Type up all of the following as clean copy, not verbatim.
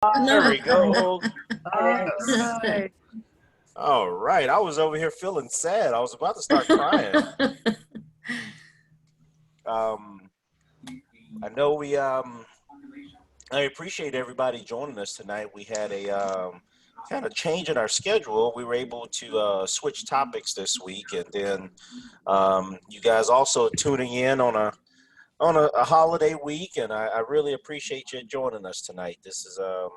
There we go. Right. All right. I was over here feeling sad. I was about to start crying. Um, I know I appreciate everybody joining us tonight. We had a kind of change in our schedule. We were able to switch topics this week, and then you guys also tuning in on a holiday week, and I really appreciate you joining us tonight. This is a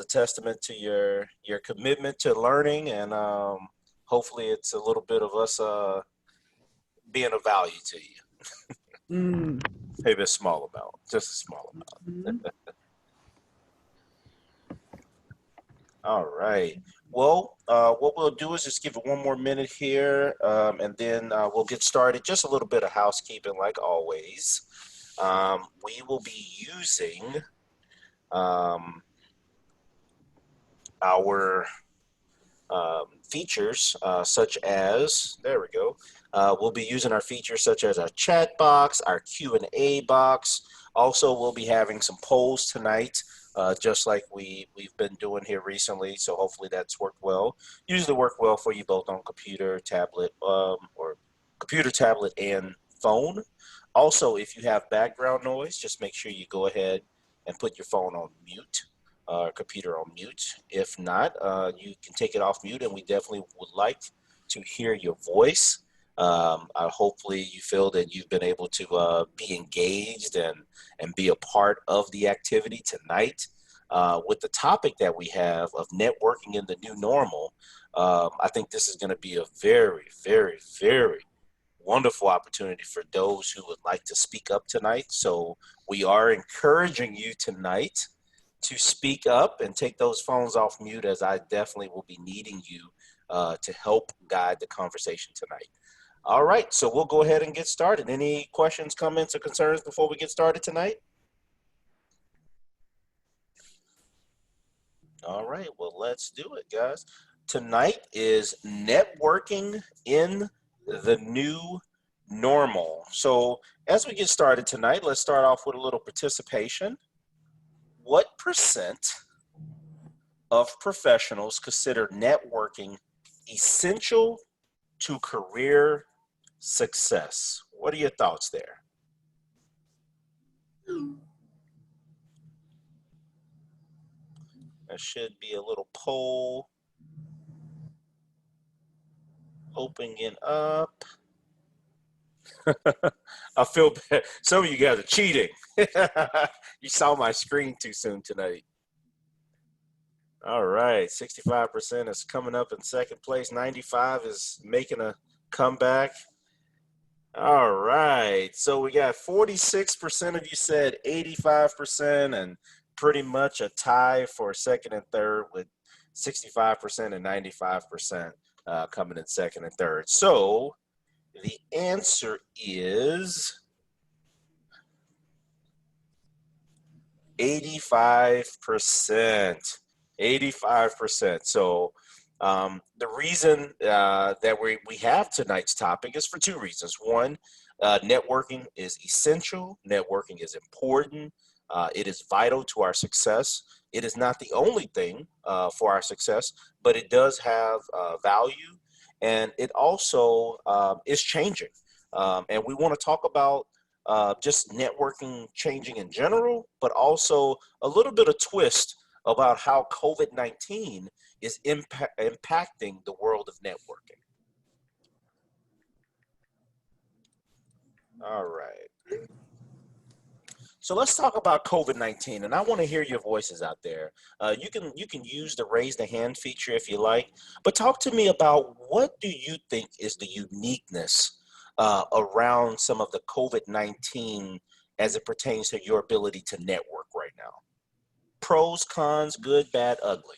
testament to your commitment to learning, and hopefully it's a little bit of us being of value to you. Mm. Maybe a small amount, just a small amount. Mhm. All right. Well, what we'll do is just give it one more minute here, and then we'll get started. Just a little bit of housekeeping, like always. We will be using um, our features such as, there we go. We'll be using our features such as our chat box, our Q&A box. Also, we'll be having some polls tonight, just like we've been doing here recently. So hopefully that's worked well. Usually work well for you both on computer, tablet, or computer, tablet, and phone. Also, if you have background noise, just make sure you go ahead and put your phone on mute, computer on mute. If not, you can take it off mute, and we definitely would like to hear your voice. Hopefully, you feel that you've been able to be engaged and be a part of the activity tonight. With the topic that we have of networking in the new normal, I think this is going to be a very, very, very wonderful opportunity for those who would like to speak up tonight. So we are encouraging you tonight to speak up and take those phones off mute, as I definitely will be needing you to help guide the conversation tonight. All right, so we'll go ahead and get started. Any questions, comments, or concerns before we get started tonight? All right, well, let's do it, guys. Tonight is networking in the new normal. So as we get started tonight, let's start off with a little participation. What percent of professionals consider networking essential to career success? What are your thoughts there? There should be a little poll opening up. I feel bad. Some of you guys are cheating. You saw my screen too soon tonight. All right, 65% is coming up in second place. 95 is making a comeback. All right, so we got 46% of you said 85%, and pretty much a tie for second and third with 65% and 95% coming in second and third. So the answer is 85%. 85%. So the reason that we have tonight's topic is for two reasons. One, networking is essential. Networking is important. It is vital to our success. It is not the only thing for our success, but it does have value, and it also is changing. And we want to talk about just networking changing in general, but also a little bit of twist about how COVID-19 is impacting the world of networking. All right. So let's talk about COVID-19, and I want to hear your voices out there. You can use the raise the hand feature if you like, but talk to me about what do you think is the uniqueness around some of the COVID-19 as it pertains to your ability to network right now? Pros, cons, good, bad, ugly.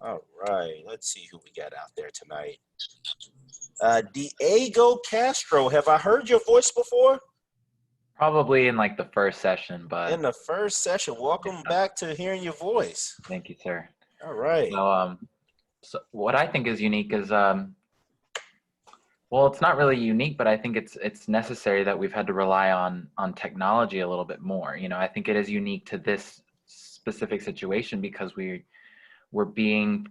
All right, let's see who we got out there tonight. Diego Castro, have I heard your voice before? Probably in like the first session, but In the first session. Welcome back to hearing your voice. thank you, sir. All right. So, so what I think is unique is, well, Well, it's not really unique, but I think it's necessary that we've had to rely on technology a little bit more. You know, I think it is unique to this specific situation because we're being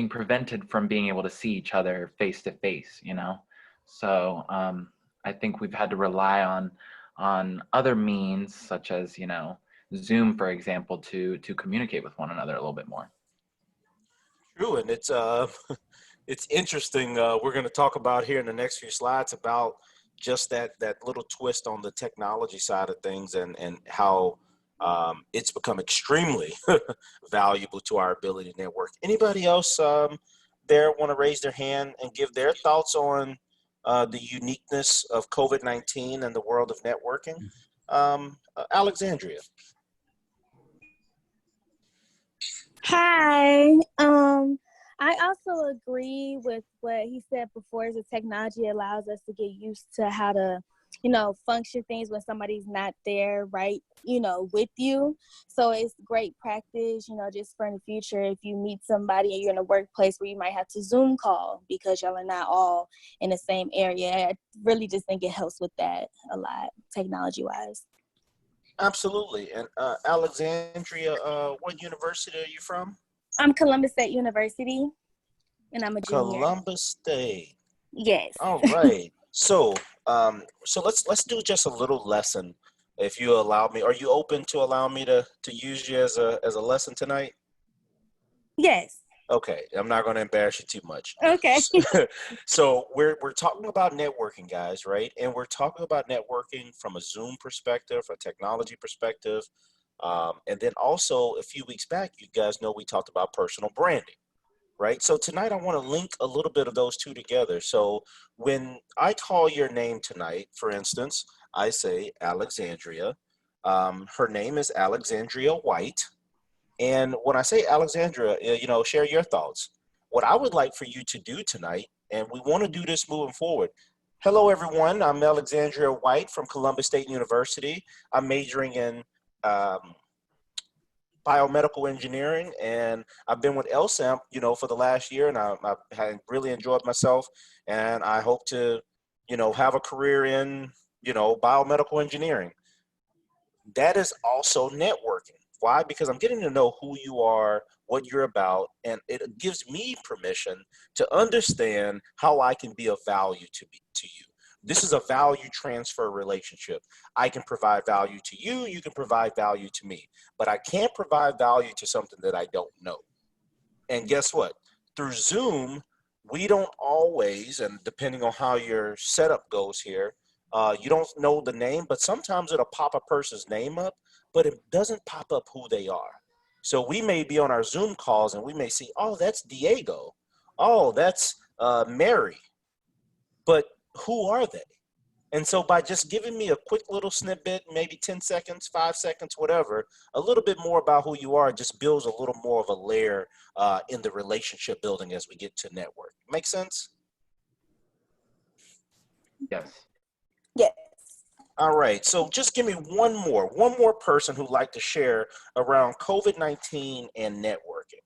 prevented from being able to see each other face to face. You know, so I think we've had to rely on other means such as, you know, Zoom, for example, to communicate with one another a little bit more. True, and it's it's interesting. We're going to talk about here in the next few slides about just that little twist on the technology side of things, and how it's become extremely valuable to our ability to network. Anybody else there want to raise their hand and give their thoughts on the uniqueness of COVID-19 and the world of networking? Alexandria. Hi. I also agree with what he said before, is that technology allows us to get used to how to, function things when somebody's not there, right, with you. So it's great practice, just for in the future, if you meet somebody and you're in a workplace where you might have to Zoom call because y'all are not all in the same area. I really just think it helps with that a lot, technology-wise. Absolutely. And Alexandria, what university are you from? I'm Columbus State University, and I'm a junior. Columbus State. Yes. All right. So let's do just a little lesson, if you allow me. Are you open to allow me to use you as a lesson tonight? Yes. Okay, I'm not going to embarrass you too much. Okay. So we're talking about networking, guys, right? And we're talking about networking from a Zoom perspective, a technology perspective, and then also a few weeks back, you guys know we talked about personal branding, right? So tonight I want to link a little bit of those two together. So when I call your name tonight, for instance, I say Alexandria. Her name is Alexandria White. And when I say Alexandria, share your thoughts. What I would like for you to do tonight, and we want to do this moving forward. Hello, everyone. I'm Alexandria White from Columbus State University. I'm majoring in biomedical engineering, and I've been with LSAMP, for the last year, and I've really enjoyed myself, and I hope to, have a career in, biomedical engineering. That is also networking. Why? Because I'm getting to know who you are, what you're about, and it gives me permission to understand how I can be of value to you. This is a value transfer relationship. I can provide value to you, you can provide value to me, but I can't provide value to something that I don't know. And guess what? Through Zoom, we don't always, and depending on how your setup goes here, you don't know the name, but sometimes it'll pop a person's name up, but it doesn't pop up who they are. So we may be on our Zoom calls and we may see, oh, that's Diego. Oh, that's Mary. But who are they? And so by just giving me a quick little snippet, maybe 10 seconds, 5 seconds, whatever, a little bit more about who you are just builds a little more of a layer in the relationship building as we get to network. Make sense? Yes. Yes. All right, so just give me one more person who'd like to share around COVID-19 and networking.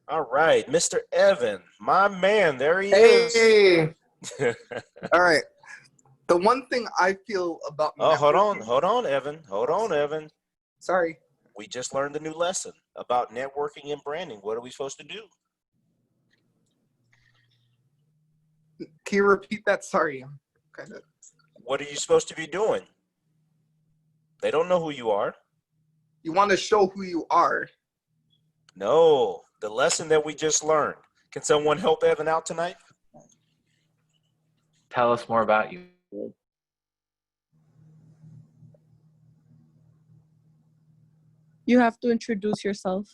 All right, Mr. Evan, my man, there he is. Hey. All right. The one thing I feel about hold on, Evan. Sorry. We just learned a new lesson about networking and branding. What are we supposed to do? Can you repeat that? Sorry. Kind of. What are you supposed to be doing? They don't know who you are. You want to show who you are. No, the lesson that we just learned. Can someone help Evan out tonight? Tell us more about you. You have to introduce yourself.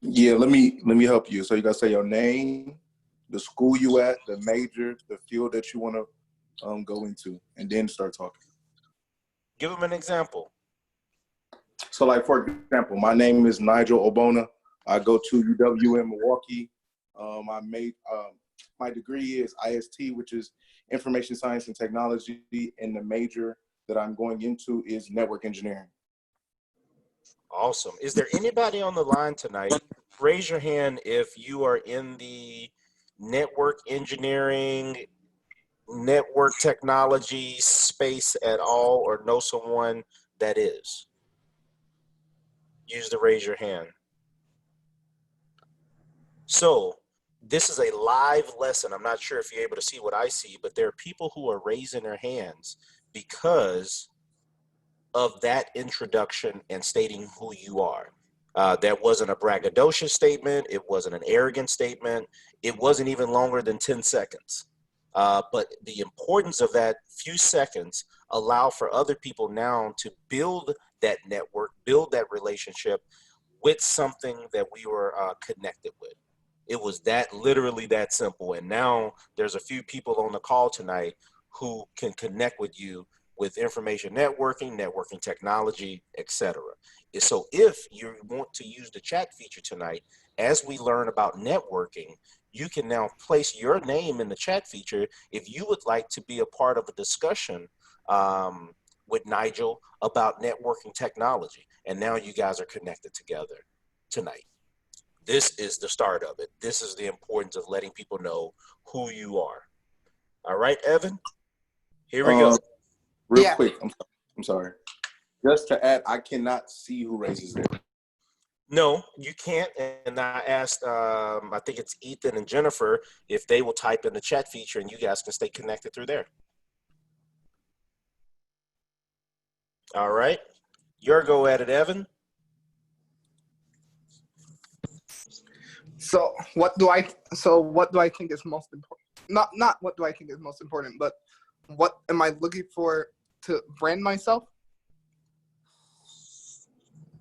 Yeah, let me help you. So you gotta say your name, the school you at, the major, the field that you want to go into, and then start talking. Give them an example. So like, for example, my name is Nigel Obona. I go to UW in Milwaukee. My degree is IST, which is Information Science and Technology, and the major that I'm going into is Network Engineering. Awesome. Is there anybody on the line tonight? Raise your hand if you are in the network engineering, network technology space at all, or know someone that is? Use the raise your hand. So this is a live lesson. I'm not sure if you're able to see what I see, but there are people who are raising their hands because of that introduction and stating who you are. That wasn't a braggadocious statement. It wasn't an arrogant statement. It wasn't even longer than 10 seconds. But the importance of that few seconds allow for other people now to build that network, build that relationship with something that we were connected with. It was that literally that simple. And now there's a few people on the call tonight who can connect with you with information networking, networking technology, etc. So if you want to use the chat feature tonight, as we learn about networking, you can now place your name in the chat feature if you would like to be a part of a discussion with Nigel about networking technology. And now you guys are connected together tonight. This is the start of it. This is the importance of letting people know who you are. All right, Evan, here we go. Real quick, I'm sorry. Just to add, I cannot see who raises their hand. No, you can't. And I asked, I think it's Ethan and Jennifer, if they will type in the chat feature and you guys can stay connected through there. All right. Your go at it, Evan. So what do I think is most important? Not what do I think is most important, but what am I looking for to brand myself?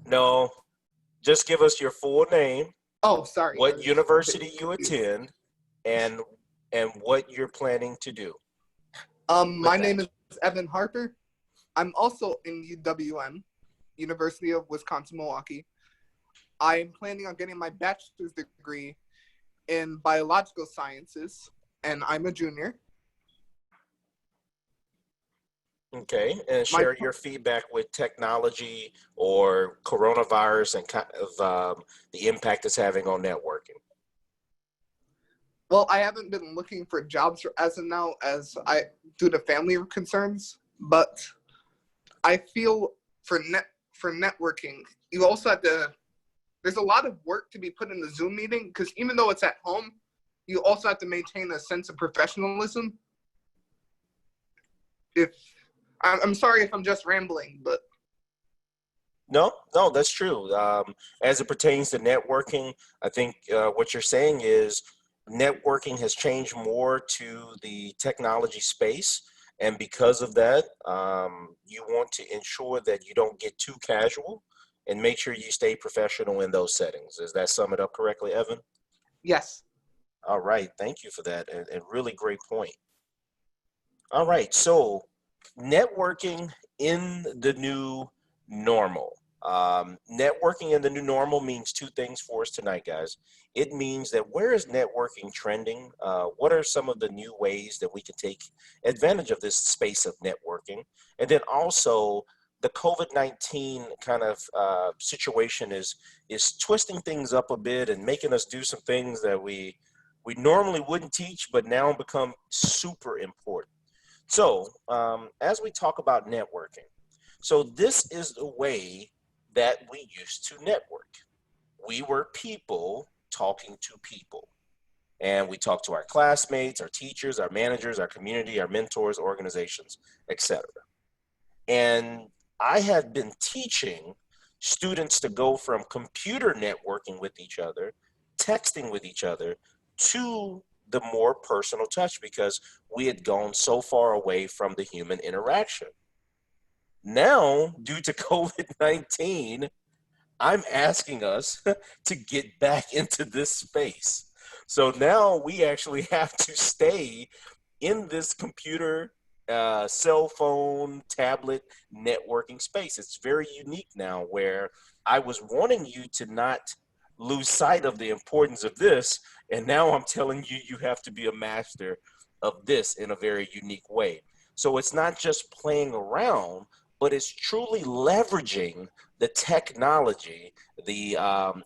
No, just give us your full name. Oh, sorry. What university you attend, and what you're planning to do. My name is Evan Harper. I'm also in UWM, University of Wisconsin-Milwaukee. I'm planning on getting my bachelor's degree in biological sciences, and I'm a junior. Okay, and share your feedback with technology or coronavirus and kind of the impact it's having on networking. Well, I haven't been looking for jobs as of now, due to family concerns. But I feel for networking, you also have to. There's a lot of work to be put in the Zoom meeting because even though it's at home, you also have to maintain a sense of professionalism. I'm sorry if I'm just rambling, but No, that's true. As it pertains to networking, I think what you're saying is networking has changed more to the technology space. And because of that, you want to ensure that you don't get too casual and make sure you stay professional in those settings. Does that sum it up correctly, Evan? yes. All right. Thank you for that. And really great point. All right. So networking in the new normal. Networking in the new normal means two things for us tonight, guys. It means that where is networking trending? What are some of the new ways that we can take advantage of this space of networking? And then also the COVID-19 kind of situation is twisting things up a bit and making us do some things that we normally wouldn't teach, but now become super important. So as we talk about networking, so this is the way that we used to network. We were people talking to people. And we talked to our classmates, our teachers, our managers, our community, our mentors, organizations, etc. And I have been teaching students to go from computer networking with each other, texting with each other, to the more personal touch because we had gone so far away from the human interaction. Now, due to COVID-19, I'm asking us to get back into this space. So now we actually have to stay in this computer, cell phone, tablet networking space. It's very unique now where I was wanting you to not lose sight of the importance of this. And now I'm telling you, you have to be a master of this in a very unique way. So it's not just playing around, but it's truly leveraging the technology, the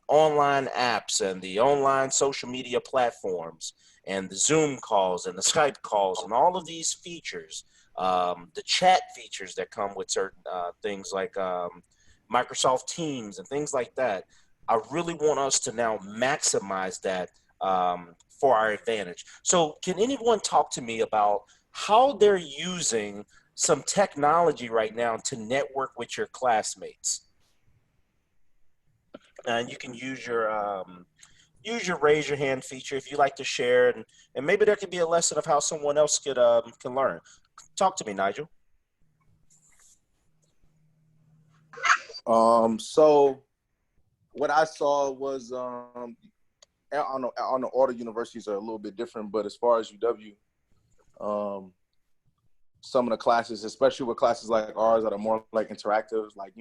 online apps and the online social media platforms and the Zoom calls and the Skype calls and all of these features, the chat features that come with certain things like Microsoft Teams and things like that. I really want us to now maximize that for our advantage. So, can anyone talk to me about how they're using some technology right now to network with your classmates? And you can use your raise your hand feature if you like to share, and maybe there could be a lesson of how someone else could can learn. Talk to me, Nigel. So what I saw was on the all the universities are a little bit different, but as far as UW, some of the classes, especially with classes like ours that are more like interactive, like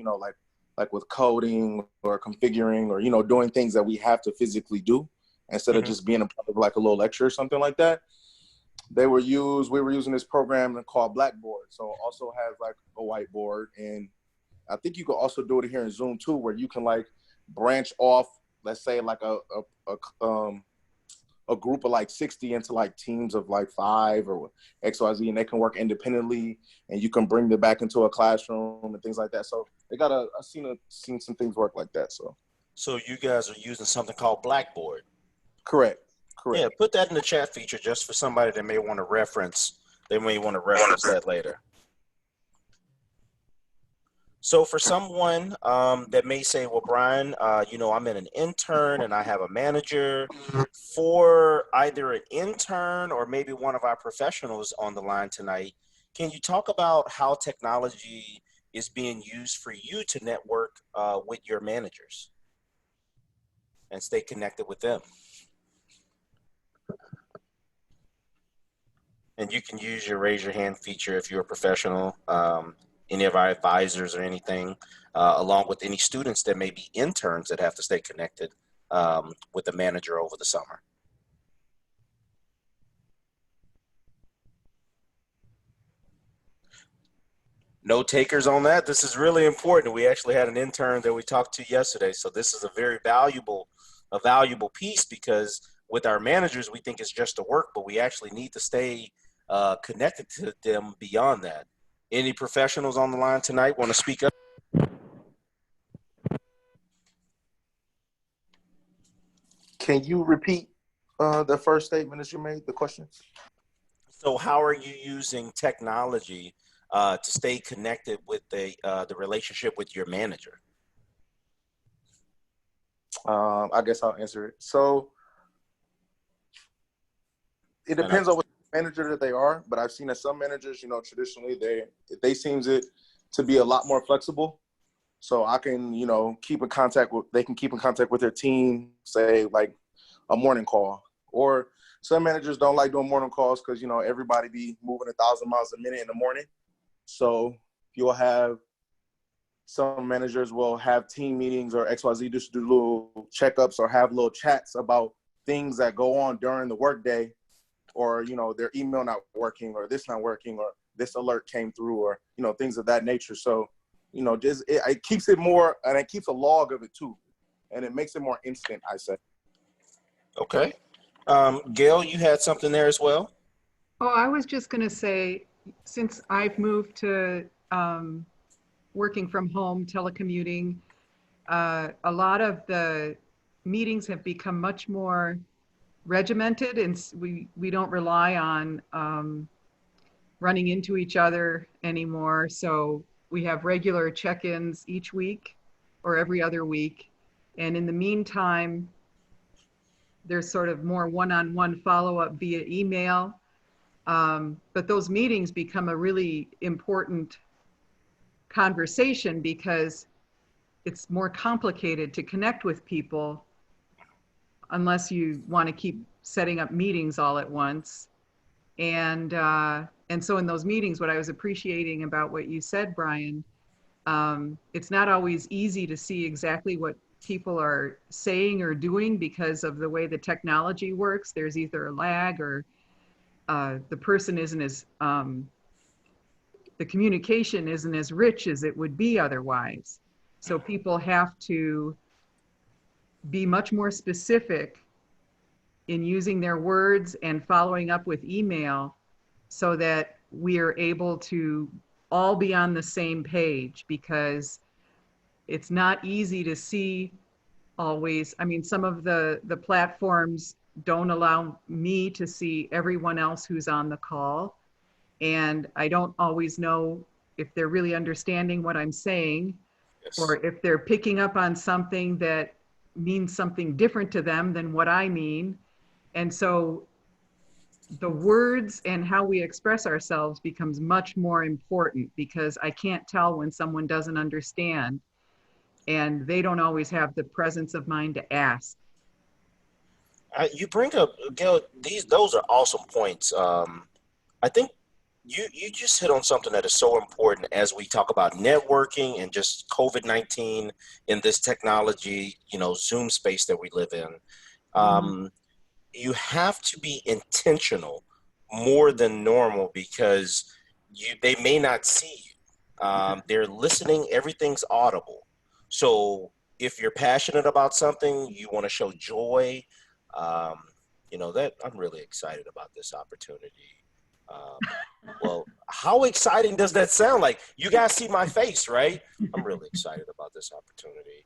like with coding or configuring or doing things that we have to physically do instead of just being a part of like a little lecture or something like that. We were using this program called Blackboard, so it also has like a whiteboard, and I think you could also do it here in Zoom too, where you can like branch off, let's say like a group of like 60 into like teams of like 5 or XYZ, and they can work independently, and you can bring them back into a classroom and things like that. So they got I've seen some things work like that. So you guys are using something called Blackboard. Correct. Yeah, put that in the chat feature just for somebody that may want to reference. They may want to reference that later. So for someone that may say, well, Brian, I'm an intern and I have a manager. For either an intern or maybe one of our professionals on the line tonight, can you talk about how technology is being used for you to network with your managers and stay connected with them? And you can use your raise your hand feature if you're a professional, any of our advisors or anything, along with any students that may be interns that have to stay connected with the manager over the summer. No takers on that. This is really important. We actually had an intern that we talked to yesterday. So this is a very valuable piece, because with our managers, we think it's just the work, but we actually need to stay connected to them beyond that. Any professionals on the line tonight want to speak up? Can you repeat the first statement that you made, the question? So how are you using technology to stay connected with the relationship with your manager? I guess I'll answer it. So it depends on what manager that they are, but I've seen that some managers, traditionally they seems it to be a lot more flexible. So I can, they can keep in contact with their team, say like a morning call. Or some managers don't like doing morning calls because, everybody be moving 1,000 miles a minute in the morning. So you'll have some managers will have team meetings or XYZ, just do little checkups or have little chats about things that go on during the workday, or, their email not working, or this not working, or this alert came through, or, things of that nature. So, it keeps it more, and it keeps a log of it too. And it makes it more instant, I say. Okay. Gail, you had something there as well? Oh, I was just going to say, since I've moved to working from home, telecommuting, a lot of the meetings have become much more regimented, and we don't rely on running into each other anymore. So we have regular check-ins each week or every other week. And in the meantime, there's sort of more one-on-one follow-up via email. But those meetings become a really important conversation because it's more complicated to connect with people unless you want to keep setting up meetings all at once. And so in those meetings, what I was appreciating about what you said, Brian, it's not always easy to see exactly what people are saying or doing because of the way the technology works. There's either a lag or the person isn't as the communication isn't as rich as it would be otherwise. So people have to be much more specific in using their words and following up with email so that we are able to all be on the same page, because it's not easy to see always. I mean, some of the platforms don't allow me to see everyone else who's on the call. And I don't always know if they're really understanding what I'm saying, Yes. or if they're picking up on something that means something different to them than what I mean. And so the words and how we express ourselves becomes much more important, because I can't tell when someone doesn't understand, and they don't always have the presence of mind to ask. You bring up, Gail, those are awesome points. I think you just hit on something that is so important as we talk about networking and just COVID-19 in this technology, Zoom space that we live in. You have to be intentional more than normal, because they may not see you. They're listening, everything's audible. So if you're passionate about something, you want to show joy, that I'm really excited about this opportunity. Well, how exciting does that sound? Like, you guys see my face, right? I'm really excited about this opportunity.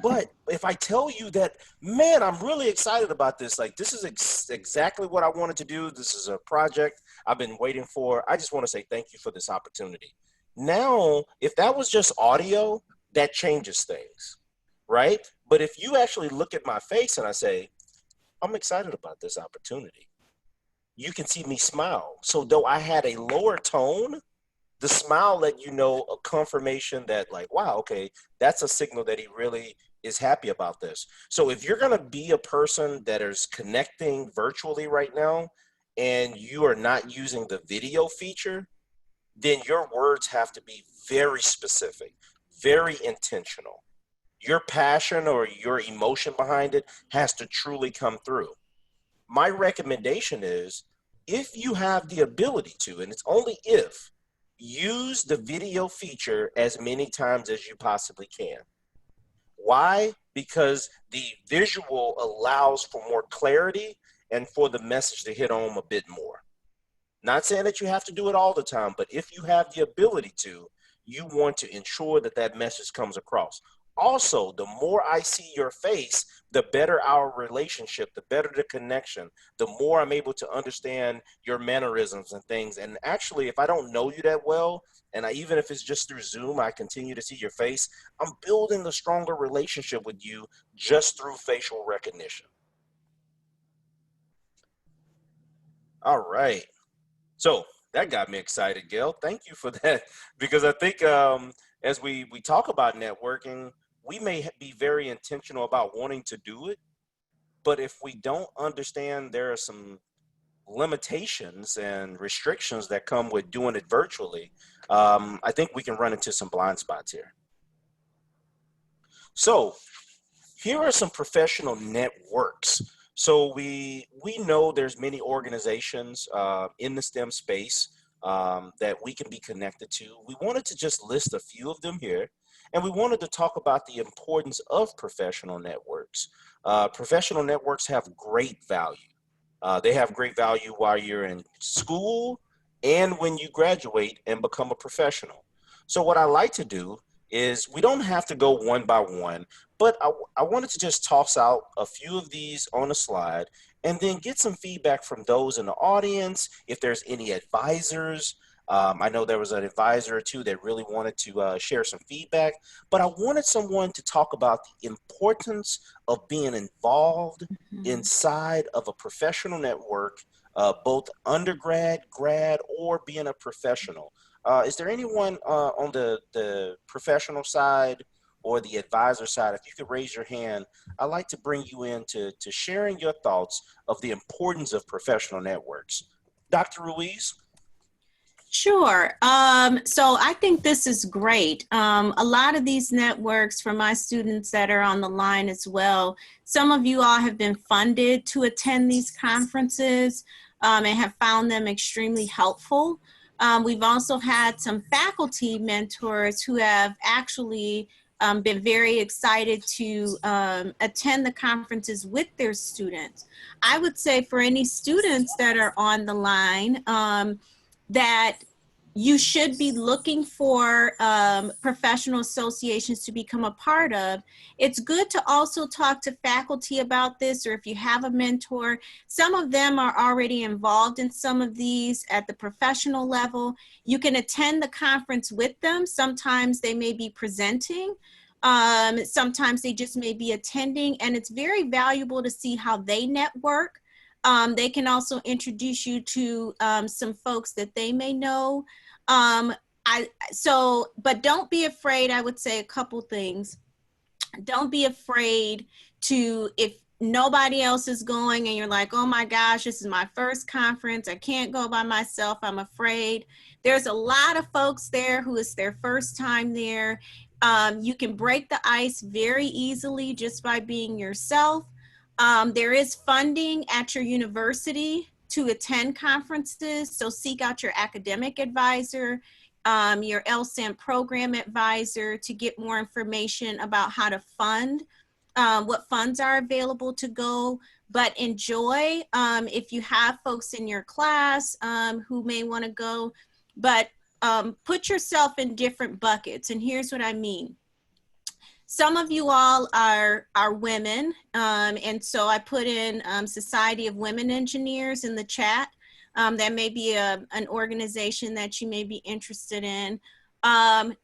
But if I tell you that, man, I'm really excited about this, like, this is exactly what I wanted to do. This is a project I've been waiting for. I just want to say thank you for this opportunity. Now, if that was just audio, that changes things, right? But if you actually look at my face and I say, I'm excited about this opportunity, you can see me smile. So though I had a lower tone, the smile let you know a confirmation that, like, wow, okay, that's a signal that he really is happy about this. So if you're going to be a person that is connecting virtually right now and you are not using the video feature, then your words have to be very specific, very intentional. Your passion or your emotion behind it has to truly come through. My recommendation is, if you have the ability to, and it's only if, use the video feature as many times as you possibly can. Why? Because the visual allows for more clarity and for the message to hit home a bit more. Not saying that you have to do it all the time, but if you have the ability to, you want to ensure that that message comes across. Also, the more I see your face, the better our relationship, the better the connection, the more I'm able to understand your mannerisms and things. And actually, if I don't know you that well, and even if it's just through Zoom, I continue to see your face, I'm building a stronger relationship with you just through facial recognition. All right. So that got me excited, Gail. Thank you for that, because I think as we talk about networking, we may be very intentional about wanting to do it, but if we don't understand there are some limitations and restrictions that come with doing it virtually, I think we can run into some blind spots here. So here are some professional networks. So we know there's many organizations in the STEM space that we can be connected to. We wanted to just list a few of them here, and we wanted to talk about the importance of professional networks. Professional networks have great value. They have great value while you're in school and when you graduate and become a professional. So what I like to do is, we don't have to go one by one, but I wanted to just toss out a few of these on a slide and then get some feedback from those in the audience. If there's any advisors, I know there was an advisor or two that really wanted to share some feedback, but I wanted someone to talk about the importance of being involved inside of a professional network, both undergrad, grad, or being a professional. Is there anyone on the professional side or the advisor side? If you could raise your hand, I'd like to bring you in to sharing your thoughts of the importance of professional networks. Dr. Ruiz? Sure. So I think this is great. A lot of these networks, for my students that are on the line as well, some of you all have been funded to attend these conferences and have found them extremely helpful. We've also had some faculty mentors who have actually been very excited to attend the conferences with their students. I would say for any students that are on the line, that you should be looking for professional associations to become a part of. It's good to also talk to faculty about this, or if you have a mentor. Some of them are already involved in some of these at the professional level. You can attend the conference with them. Sometimes they may be presenting. Sometimes they just may be attending, and it's very valuable to see how they network. They can also introduce you to some folks that they may know. But don't be afraid. I would say a couple things. Don't be afraid to, if nobody else is going and you're like, oh my gosh, this is my first conference, I can't go by myself, I'm afraid. There's a lot of folks there who is their first time there. You can break the ice very easily just by being yourself. There is funding at your university to attend conferences, so seek out your academic advisor, your LSAM program advisor to get more information about how to fund, what funds are available to go. But enjoy if you have folks in your class who may want to go, but put yourself in different buckets. And here's what I mean. Some of you all are women, and so I put in Society of Women Engineers in the chat. That may be an organization that you may be interested in.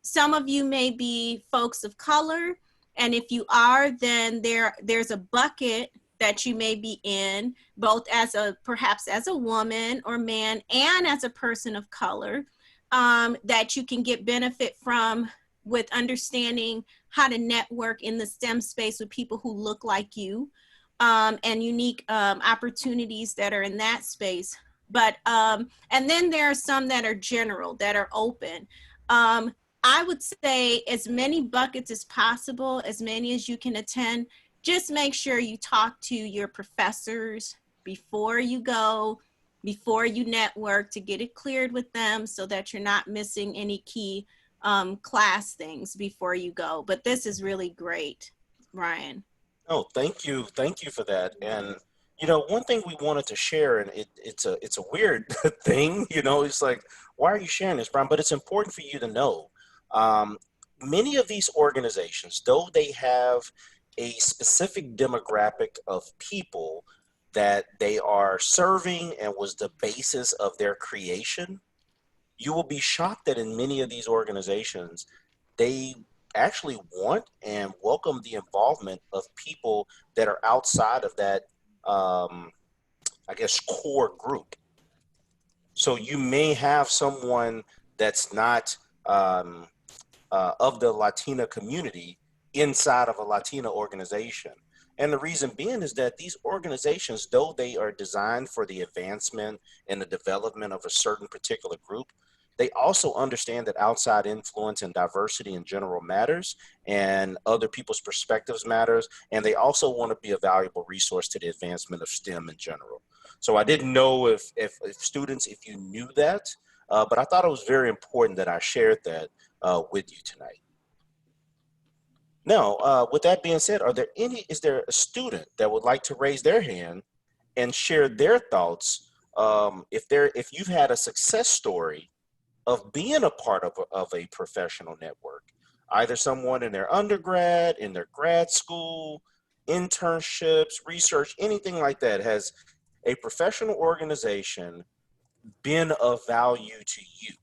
Some of you may be folks of color, and if you are, then there's a bucket that you may be in, both as perhaps as a woman or man and as a person of color, that you can get benefit from with understanding how to network in the STEM space with people who look like you, and unique opportunities that are in that space. But, and then there are some that are general, that are open. I would say as many buckets as possible, as many as you can attend. Just make sure you talk to your professors before you go, before you network, to get it cleared with them so that you're not missing any key class things before you go. But this is really great, Ryan. Oh, thank you for that. And you know, one thing we wanted to share, and it's a weird thing, you know, it's like, why are you sharing this, Brian? But it's important for you to know. Many of these organizations, though they have a specific demographic of people that they are serving and was the basis of their creation, you will be shocked that in many of these organizations, they actually want and welcome the involvement of people that are outside of that, I guess, core group. So you may have someone that's not of the Latina community inside of a Latina organization. And the reason being is that these organizations, though they are designed for the advancement and the development of a certain particular group, they also understand that outside influence and diversity in general matters, and other people's perspectives matters. And they also want to be a valuable resource to the advancement of STEM in general. So I didn't know if students, if you knew that, but I thought it was very important that I shared that with you tonight. Now, with that being said, is there a student that would like to raise their hand and share their thoughts? If you've had a success story of being a part of a professional network, either someone in their undergrad, in their grad school, internships, research, anything like that, has a professional organization been of value to you?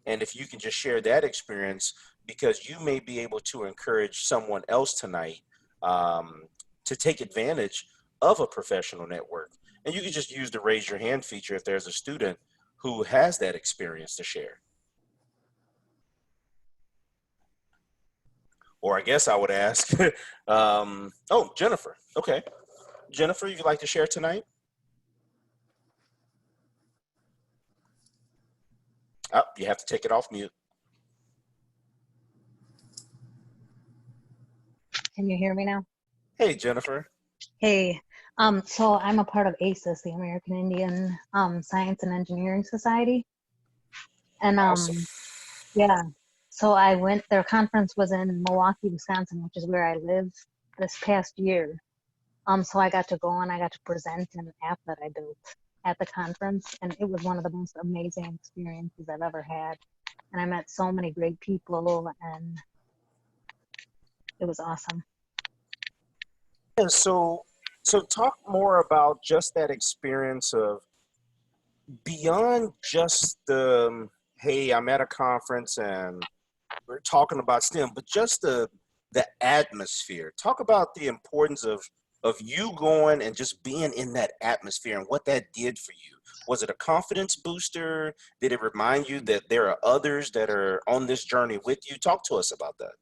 And if you can just share that experience, because you may be able to encourage someone else tonight to take advantage of a professional network. And you can just use the raise your hand feature if there's a student who has that experience to share. Or I guess I would ask, oh, Jennifer. Okay. Jennifer, you'd like to share tonight? Oh, you have to take it off mute. Can you hear me now? Hey, Jennifer. Hey, so I'm a part of ACES, the American Indian Science and Engineering Society. And Awesome. yeah. So I went, their conference was in Milwaukee, Wisconsin, which is where I live this past year. So I got to go and I got to present an app that I built at the conference, and it was one of the most amazing experiences I've ever had. And I met so many great people, and it was awesome. Yeah, so talk more about just that experience of beyond just the hey, I'm at a conference and we're talking about STEM, but just the atmosphere. Talk about the importance of you going and just being in that atmosphere and what that did for you. Was it a confidence booster? Did it remind you that there are others that are on this journey with you? Talk to us about that.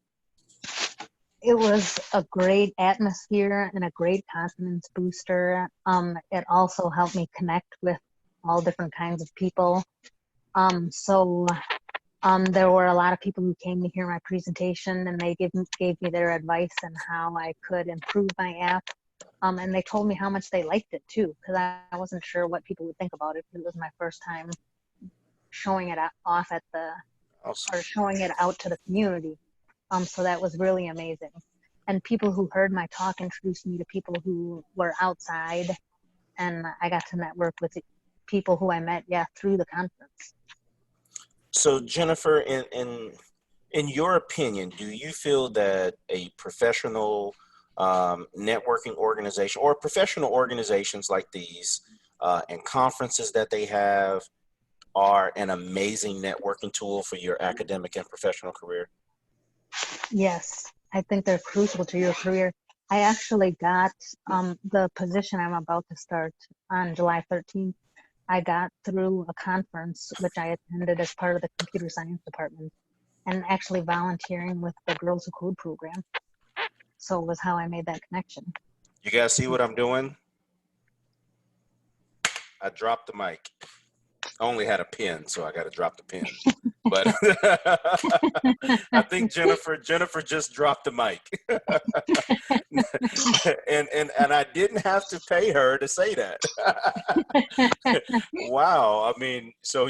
It was a great atmosphere and a great confidence booster. It also helped me connect with all different kinds of people. There were a lot of people who came to hear my presentation, and they gave me their advice on how I could improve my app. And they told me how much they liked it too, because I wasn't sure what people would think about it. It was my first time showing it off at Awesome. or showing it out to the community. So that was really amazing. And people who heard my talk introduced me to people who were outside, and I got to network with people who I met, through the conference. So Jennifer, in your opinion, do you feel that a professional networking organization or professional organizations like these and conferences that they have are an amazing networking tool for your academic and professional career? Yes, I think they're crucial to your career. I actually got the position I'm about to start on July 13th. I got through a conference which I attended as part of the computer science department, and actually volunteering with the Girls Who Code program. So it was how I made that connection. You guys see what I'm doing? I dropped the mic. I only had a pen, so I got to drop the pen. But I think Jennifer just dropped the mic. and I didn't have to pay her to say that. Wow. I mean, so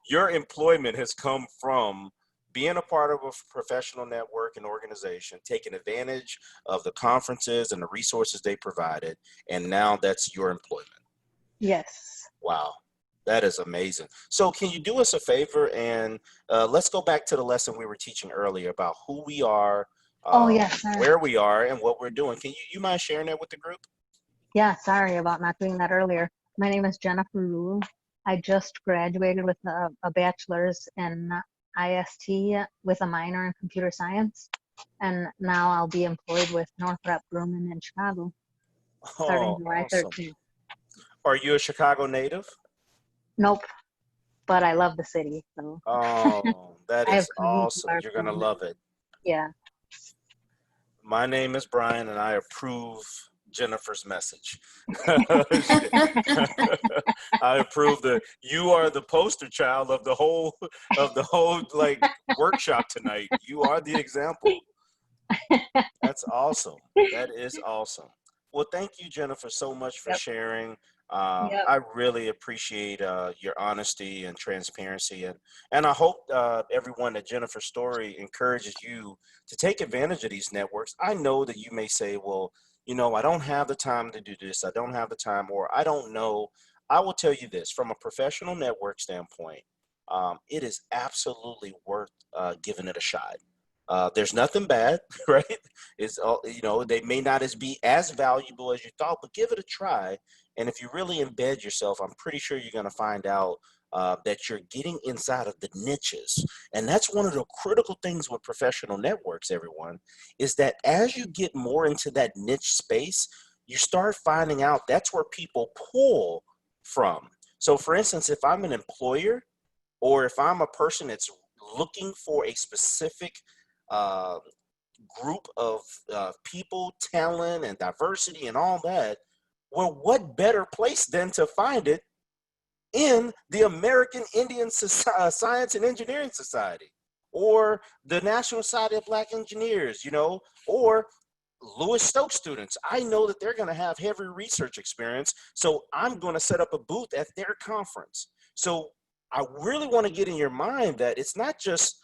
your employment has come from being a part of a professional network and organization, taking advantage of the conferences and the resources they provided, and now that's your employment. Yes. Wow. That is amazing. So can you do us a favor and let's go back to the lesson we were teaching earlier about who we are, Yes, where we are, and what we're doing. Can you mind sharing that with the group? Yeah, sorry about not doing that earlier. My name is Jennifer Rule. I just graduated with a bachelor's in IST with a minor in computer science. And now I'll be employed with Northrop Grumman in Chicago starting July awesome. 13th. Are you a Chicago native? Nope, but I love the city. So. Oh, that is awesome. You're going to love it. Yeah. My name is Brian, and I approve Jennifer's message. I approve you are the poster child of the whole like workshop tonight. You are the example. That's awesome. That is awesome. Well, thank you, Jennifer, so much for sharing. I really appreciate your honesty and transparency, and I hope everyone at Jennifer's story encourages you to take advantage of these networks. I know that you may say, well, I don't have the time to do this. I don't have the time, or I don't know. I will tell you this, from a professional network standpoint, it is absolutely worth giving it a shot. There's nothing bad, right? It's they may not be as valuable as you thought, but give it a try. And if you really embed yourself, I'm pretty sure you're going to find out that you're getting inside of the niches. And that's one of the critical things with professional networks, everyone, is that as you get more into that niche space, you start finding out that's where people pull from. So for instance, if I'm an employer or if I'm a person that's looking for a specific group of people, talent, and diversity and all that, well, what better place than to find it in the American Indian Science and Engineering Society or the National Society of Black Engineers, or Lewis Stokes students. I know that they're going to have heavy research experience, so I'm going to set up a booth at their conference. So I really want to get in your mind that it's not just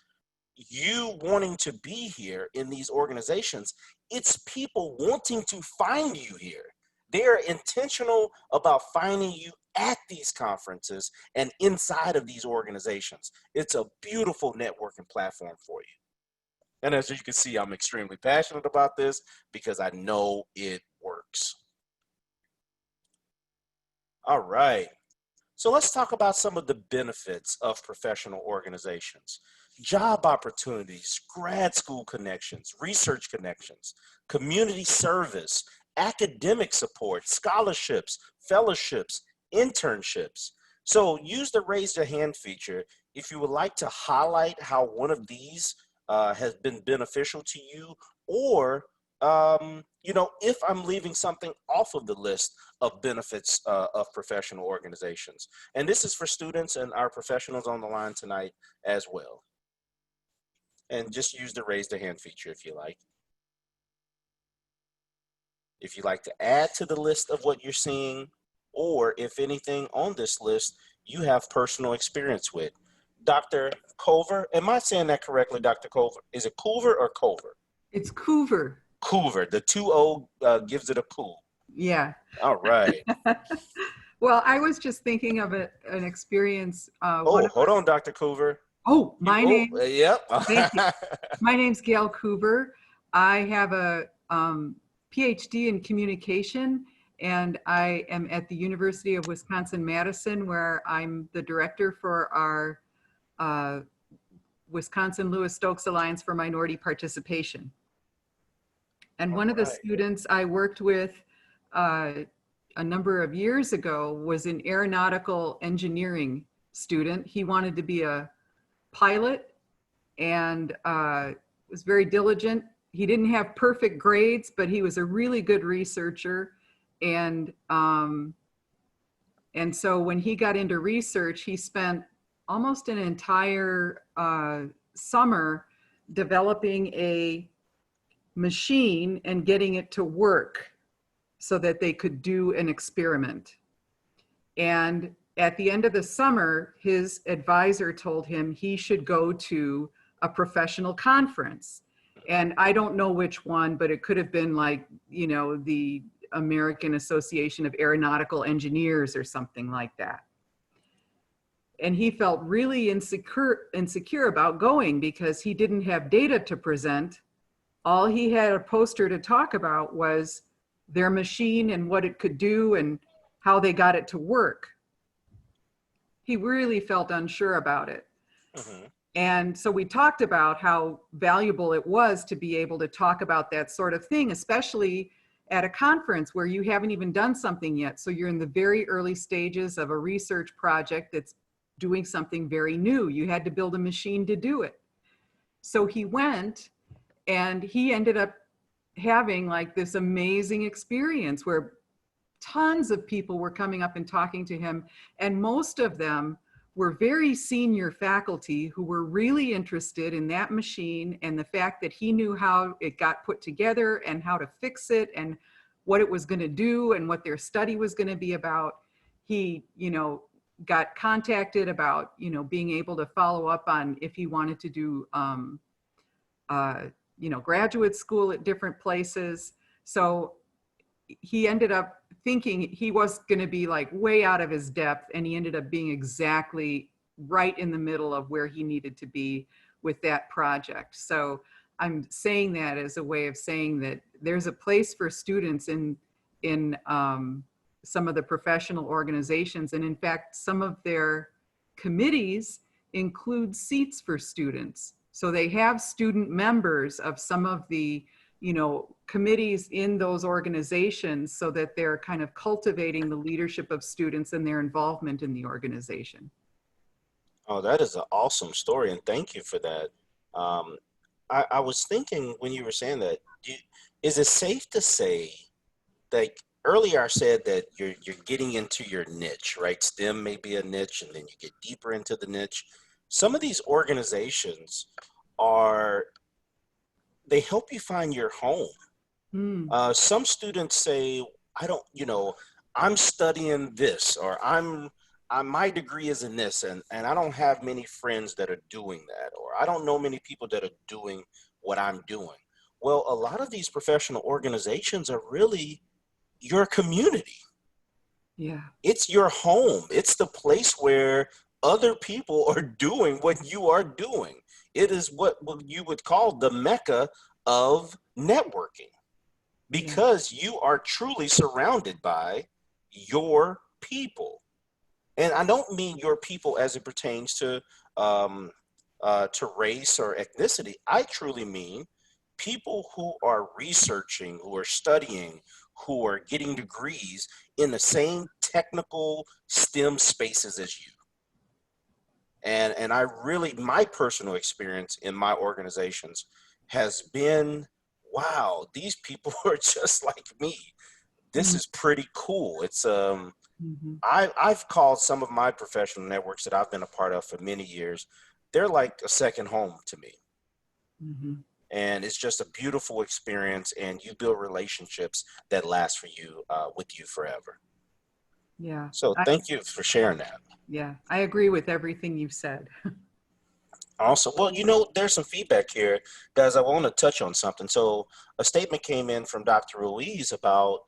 you wanting to be here in these organizations, it's people wanting to find you here. They are intentional about finding you at these conferences and inside of these organizations. It's a beautiful networking platform for you. And as you can see, I'm extremely passionate about this because I know it works. All right. So let's talk about some of the benefits of professional organizations. Job opportunities, grad school connections, research connections, community service, academic support, scholarships, fellowships, internships. So use the raise your hand feature if you would like to highlight how one of these has been beneficial to you, or if I'm leaving something off of the list of benefits of professional organizations. And this is for students and our professionals on the line tonight as well. And just use the raise the hand feature if you like. If you'd like to add to the list of what you're seeing, or if anything on this list you have personal experience with. Dr. Culver, am I saying that correctly, Dr. Culver? Is it Culver or Culver? It's Coover. Culver. The 2-O gives it a cool. Yeah. All right. Well, I was just thinking of an experience. Hold on, Dr. Culver. Oh, my name. Yep. Thank you. My name's Gail Coover. I have a PhD in communication, and I am at the University of Wisconsin-Madison, where I'm the director for our Wisconsin-Lewis-Stokes Alliance for Minority Participation. And one of the students I worked with a number of years ago was an aeronautical engineering student. He wanted to be a pilot and was very diligent. He didn't have perfect grades, but he was a really good researcher. And so when he got into research, he spent almost an entire summer developing a machine and getting it to work so that they could do an experiment. And at the end of the summer, his advisor told him he should go to a professional conference. And I don't know which one, but it could have been like, the American Association of Aeronautical Engineers or something like that. And he felt really insecure about going because he didn't have data to present. All he had a poster to talk about was their machine and what it could do and how they got it to work. He really felt unsure about it. Mm-hmm. And so we talked about how valuable it was to be able to talk about that sort of thing, especially at a conference where you haven't even done something yet. So you're in the very early stages of a research project that's doing something very new. You had to build a machine to do it. So he went, and he ended up having like this amazing experience where tons of people were coming up and talking to him. And most of them were very senior faculty who were really interested in that machine and the fact that he knew how it got put together and how to fix it and what it was going to do and what their study was going to be about. He, got contacted about, being able to follow up on if he wanted to do, graduate school at different places. So he ended up thinking he was going to be like way out of his depth, and he ended up being exactly right in the middle of where he needed to be with that project. So I'm saying that as a way of saying that there's a place for students in some of the professional organizations, and in fact, some of their committees include seats for students. So they have student members of some of the committees in those organizations so that they're kind of cultivating the leadership of students and their involvement in the organization. Oh, that is an awesome story, and thank you for that. I was thinking when you were saying that, is it safe to say, like earlier I said that you're getting into your niche, right? STEM may be a niche, and then you get deeper into the niche. Some of these organizations they help you find your home. Some students say, I'm studying this, or I'm my degree is in this, and I don't have many friends that are doing that, or I don't know many people that are doing what I'm doing. Well, a lot of these professional organizations are really your community. Yeah. It's your home. It's the place where other people are doing what you are doing. It is what you would call the mecca of networking, because you are truly surrounded by your people. And I don't mean your people as it pertains to race or ethnicity. I truly mean people who are researching, who are studying, who are getting degrees in the same technical STEM spaces as you. And I really, my personal experience in my organizations has been, wow, these people are just like me. This is pretty cool. It's I've called some of my professional networks that I've been a part of for many years, they're like a second home to me. And it's just a beautiful experience, and you build relationships that last for you, with you forever. Yeah. So thank you for sharing that. Yeah, I agree with everything you've said. Awesome. Well, you know, there's some feedback here, guys. I want to touch on something. So a statement came in from Dr. Ruiz about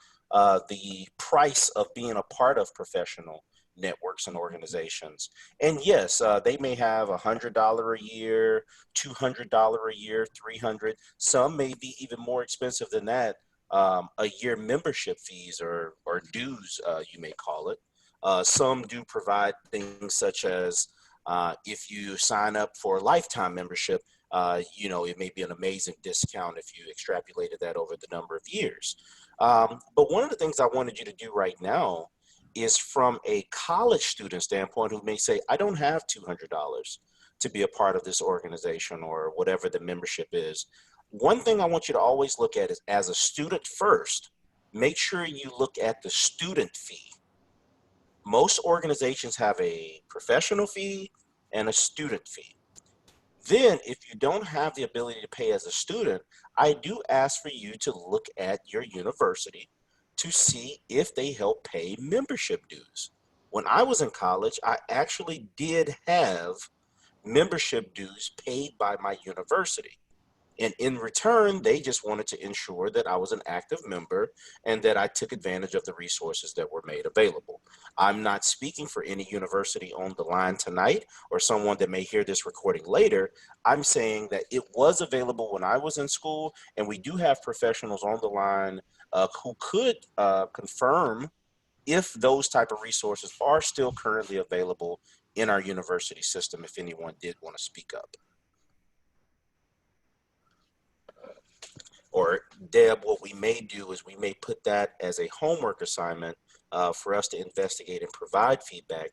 the price of being a part of professional networks and organizations. And yes, they may have $100 a year, $200 a year, $300. Some may be even more expensive than that. A year membership fees or dues, you may call it. Some do provide things such as if you sign up for a lifetime membership, you know, it may be an amazing discount if you extrapolated that over the number of years. But one of the things I wanted you to do right now is from a college student standpoint who may say, I don't have $200 to be a part of this organization or whatever the membership is. One thing I want you to always look at is, as a student first, make sure you look at the student fee. Most organizations have a professional fee and a student fee. Then, if you don't have the ability to pay as a student, I do ask for you to look at your university to see if they help pay membership dues. When I was in college, I actually did have membership dues paid by my university. And in return, they just wanted to ensure that I was an active member and that I took advantage of the resources that were made available. I'm not speaking for any university on the line tonight or someone that may hear this recording later. I'm saying that it was available when I was in school, and we do have professionals on the line who could confirm if those type of resources are still currently available in our university system, if anyone did want to speak up. Or Deb, what we may do is we may put that as a homework assignment for us to investigate and provide feedback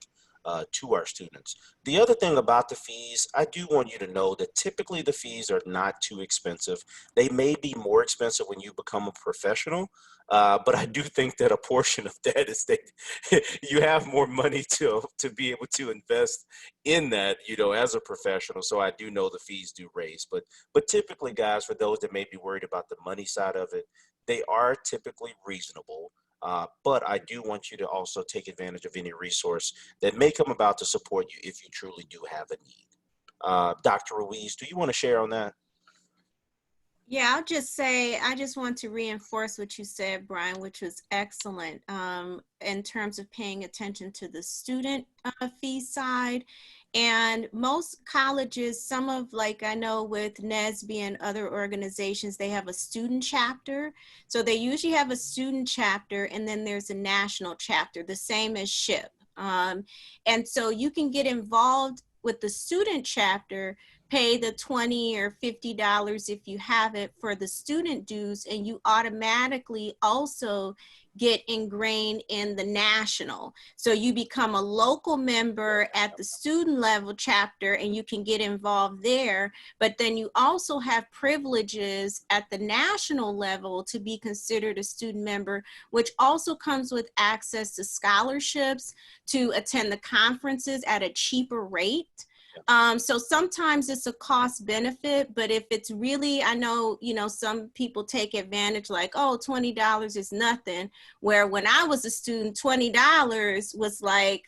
to our students. The other thing about the fees, I do want you to know that typically the fees are not too expensive. They may be more expensive when you become a professional, but I do think that a portion of that is that you have more money to be able to invest in that, you know, as a professional. So I do know the fees do raise, but typically, guys, for those that may be worried about the money side of it, they are typically reasonable. But I do want you to also take advantage of any resource that may come about to support you if you truly do have a need. Dr. Ruiz, do you want to share on that? Yeah, I'll just say, I just want to reinforce what you said, Brian, which was excellent in terms of paying attention to the student fee side. And most colleges, some of, like I know with NSBE and other organizations, they have a student chapter. So they usually have a student chapter, and then there's a national chapter, the same as SHIP. And so you can get involved with the student chapter, pay the $20 or $50 if you have it for the student dues, and you automatically also get ingrained in the national. So you become a local member at the student level chapter and you can get involved there, but then you also have privileges at the national level to be considered a student member, which also comes with access to scholarships, to attend the conferences at a cheaper rate. So sometimes it's a cost benefit, but if it's really, I know, you know, some people take advantage like, oh, $20 is nothing. Where when I was a student, $20 was like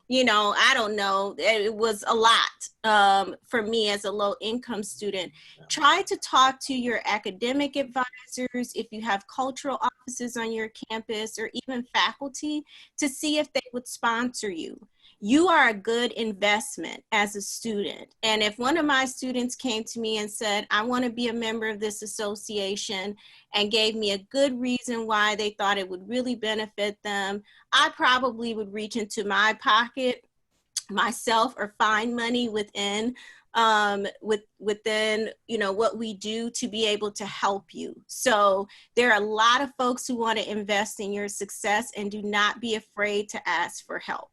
you know, I don't know, it was a lot for me as a low income student. Try to talk to your academic advisors, if you have cultural offices on your campus, or even faculty, to see if they would sponsor you. You are a good investment as a student. And if one of my students came to me and said, I want to be a member of this association, and gave me a good reason why they thought it would really benefit them, I probably would reach into my pocket myself or find money within within, you know, what we do to be able to help you. So there are a lot of folks who want to invest in your success, and do not be afraid to ask for help.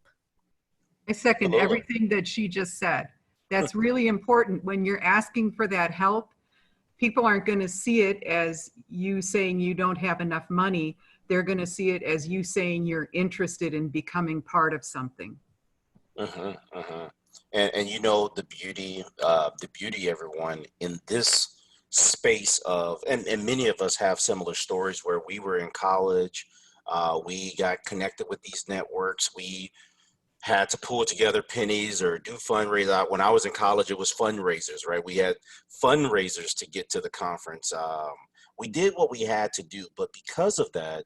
I second Absolutely. everything that she just said. That's really important. When you're asking for that help, people aren't going to see it as you saying you don't have enough money. They're going to see it as you saying you're interested in becoming part of something. And you know, the beauty, everyone, in this space of, and many of us have similar stories where we were in college, we got connected with these networks, we had to pull together pennies or do fundraisers. When I was in college, it was fundraisers, right? We had fundraisers to get to the conference. We did what we had to do, but because of that,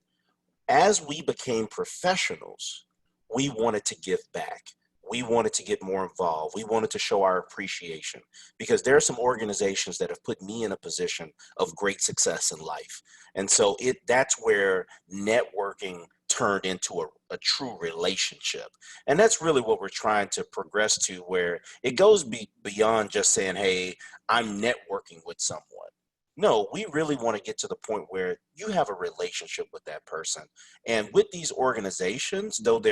as we became professionals, we wanted to give back. We wanted to get more involved. We wanted to show our appreciation, because there are some organizations that have put me in a position of great success in life. And so that's where networking turned into a true relationship. And that's really what we're trying to progress to, where it goes beyond just saying, hey, I'm networking with someone. No, we really want to get to the point where you have a relationship with that person. And with these organizations, though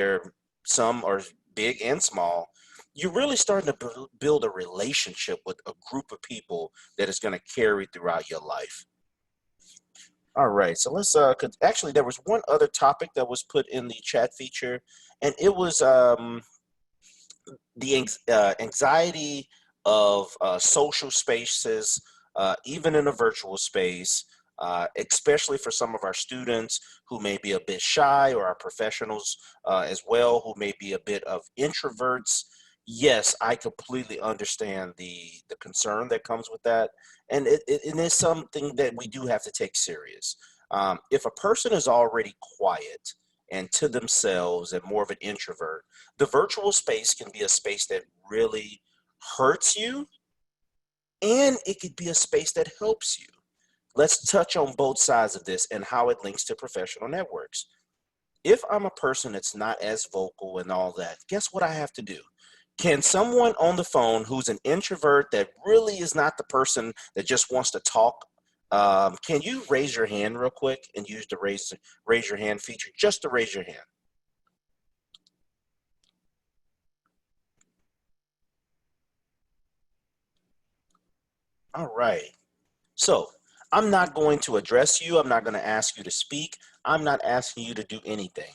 some are big and small, you're really starting to build a relationship with a group of people that is going to carry throughout your life. All right, so let's, actually, there was one other topic that was put in the chat feature, and it was the anxiety of social spaces, even in a virtual space, especially for some of our students who may be a bit shy, or our professionals as well, who may be a bit of introverts. Yes, I completely understand the concern that comes with that. And it is something that we do have to take serious. If a person is already quiet and to themselves and more of an introvert, the virtual space can be a space that really hurts you, and it could be a space that helps you. Let's touch on both sides of this and how it links to professional networks. If I'm a person that's not as vocal and all that, guess what I have to do? Can someone on the phone who's an introvert that really is not the person that just wants to talk, can you raise your hand real quick and use the raise your hand feature just to raise your hand? All right. So I'm not going to address you. I'm not going to ask you to speak. I'm not asking you to do anything.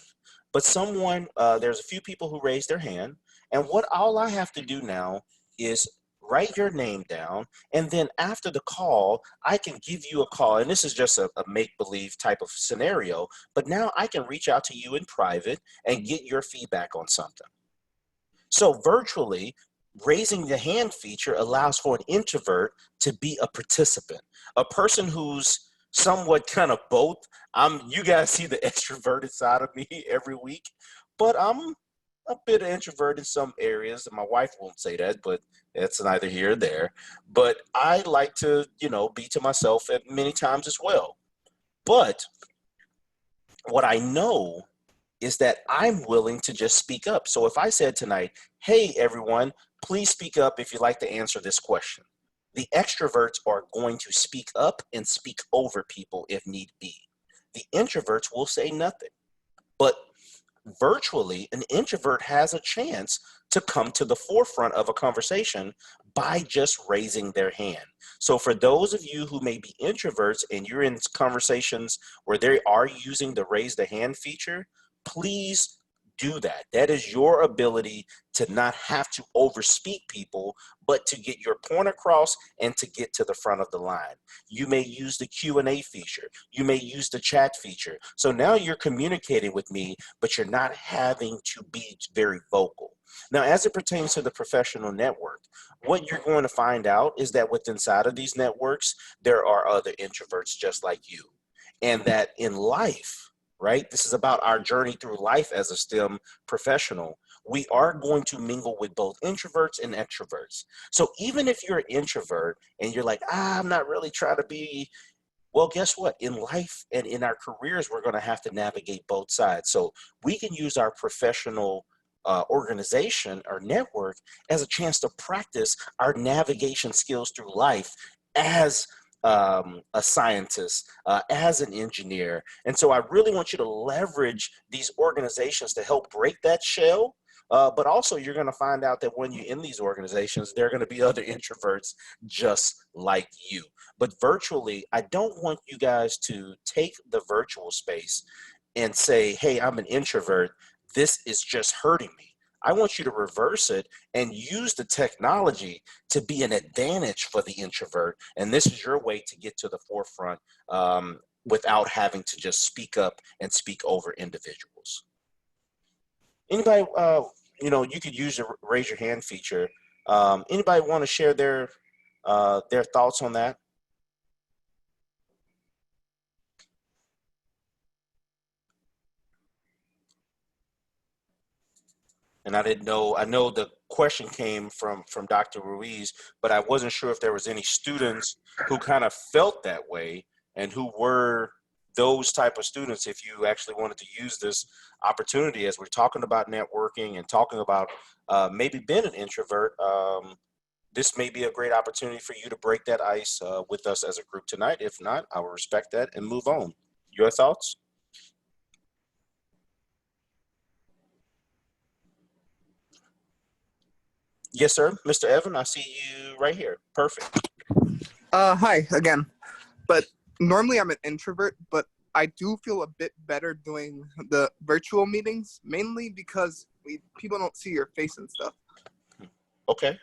But there's a few people who raised their hand. And all I have to do now is write your name down. And then after the call, I can give you a call. And this is just a make-believe type of scenario. But now I can reach out to you in private and get your feedback on something. So virtually, raising the hand feature allows for an introvert to be a participant, a person who's somewhat kind of both. You guys see the extroverted side of me every week, but I'm a bit introvert in some areas, and my wife won't say that, but it's neither here or there. But I like to, be to myself at many times as well. But what I know is that I'm willing to just speak up. So if I said tonight, hey, everyone, please speak up if you'd like to answer this question. The extroverts are going to speak up and speak over people if need be. The introverts will say nothing. But virtually, an introvert has a chance to come to the forefront of a conversation by just raising their hand. So for those of you who may be introverts and you're in conversations where they are using the raise the hand feature, please do that. That is your ability to not have to overspeak people, but to get your point across and to get to the front of the line. You may use the Q&A feature. You may use the chat feature. So now you're communicating with me, but you're not having to be very vocal. Now, as it pertains to the professional network, what you're going to find out is that within inside of these networks, there are other introverts just like you. And that in life, right, this is about our journey through life as a STEM professional. We are going to mingle with both introverts and extroverts. So even if you're an introvert and you're like, I'm not really trying to be, well, guess what? In life and in our careers, we're going to have to navigate both sides. So we can use our professional organization or network as a chance to practice our navigation skills through life as a scientist, as an engineer. And so I really want you to leverage these organizations to help break that shell. But also, you're going to find out that when you're in these organizations, there are going to be other introverts just like you. But virtually, I don't want you guys to take the virtual space and say, hey, I'm an introvert. This is just hurting me. I want you to reverse it and use the technology to be an advantage for the introvert. And this is your way to get to the forefront without having to just speak up and speak over individuals. Anybody, you could use the raise your hand feature. Anybody want to share their thoughts on that? And I didn't know, I know the question came from Dr. Ruiz, but I wasn't sure if there was any students who kind of felt that way and who were those type of students. If you actually wanted to use this opportunity as we're talking about networking and talking about maybe being an introvert, this may be a great opportunity for you to break that ice with us as a group tonight. If not, I will respect that and move on. Your thoughts? Yes, sir. Mr. Evan, I see you right here. Perfect. Hi again. But normally I'm an introvert, but I do feel a bit better doing the virtual meetings, mainly because people don't see your face and stuff. Okay.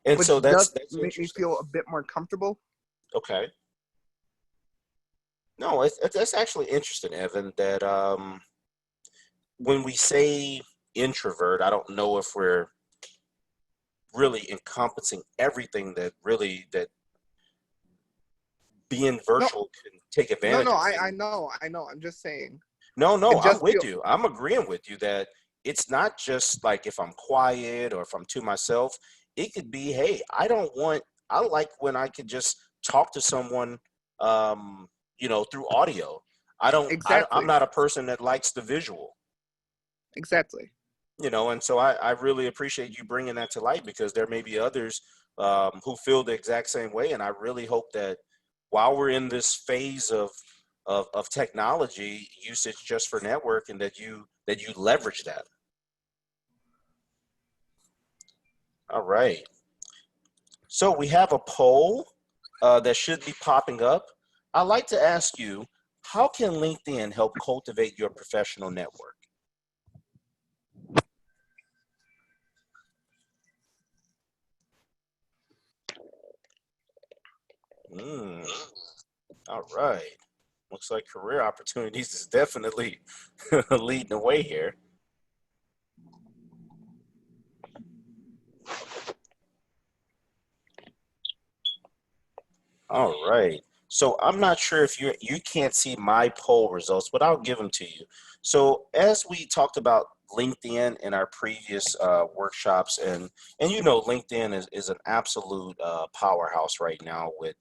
And which so that's make me feel a bit more comfortable. Okay. No, that's actually interesting, Evan, that when we say introvert, I don't know if we're really encompassing everything that being virtual can take advantage No, of. I know. I'm just saying. No, I'm with you. I'm agreeing with you that it's not just like if I'm quiet or if I'm to myself. It could be, hey, I like when I could just talk to someone, through audio. I'm not a person that likes the visual. Exactly. And so I really appreciate you bringing that to light, because there may be others who feel the exact same way. And I really hope that while we're in this phase of technology usage just for networking, that you leverage that. All right. So we have a poll that should be popping up. I'd like to ask you, how can LinkedIn help cultivate your professional network? All right. Looks like career opportunities is definitely leading the way here. All right. So I'm not sure if you can't see my poll results, but I'll give them to you. So as we talked about LinkedIn in our previous workshops, and LinkedIn is an absolute powerhouse right now with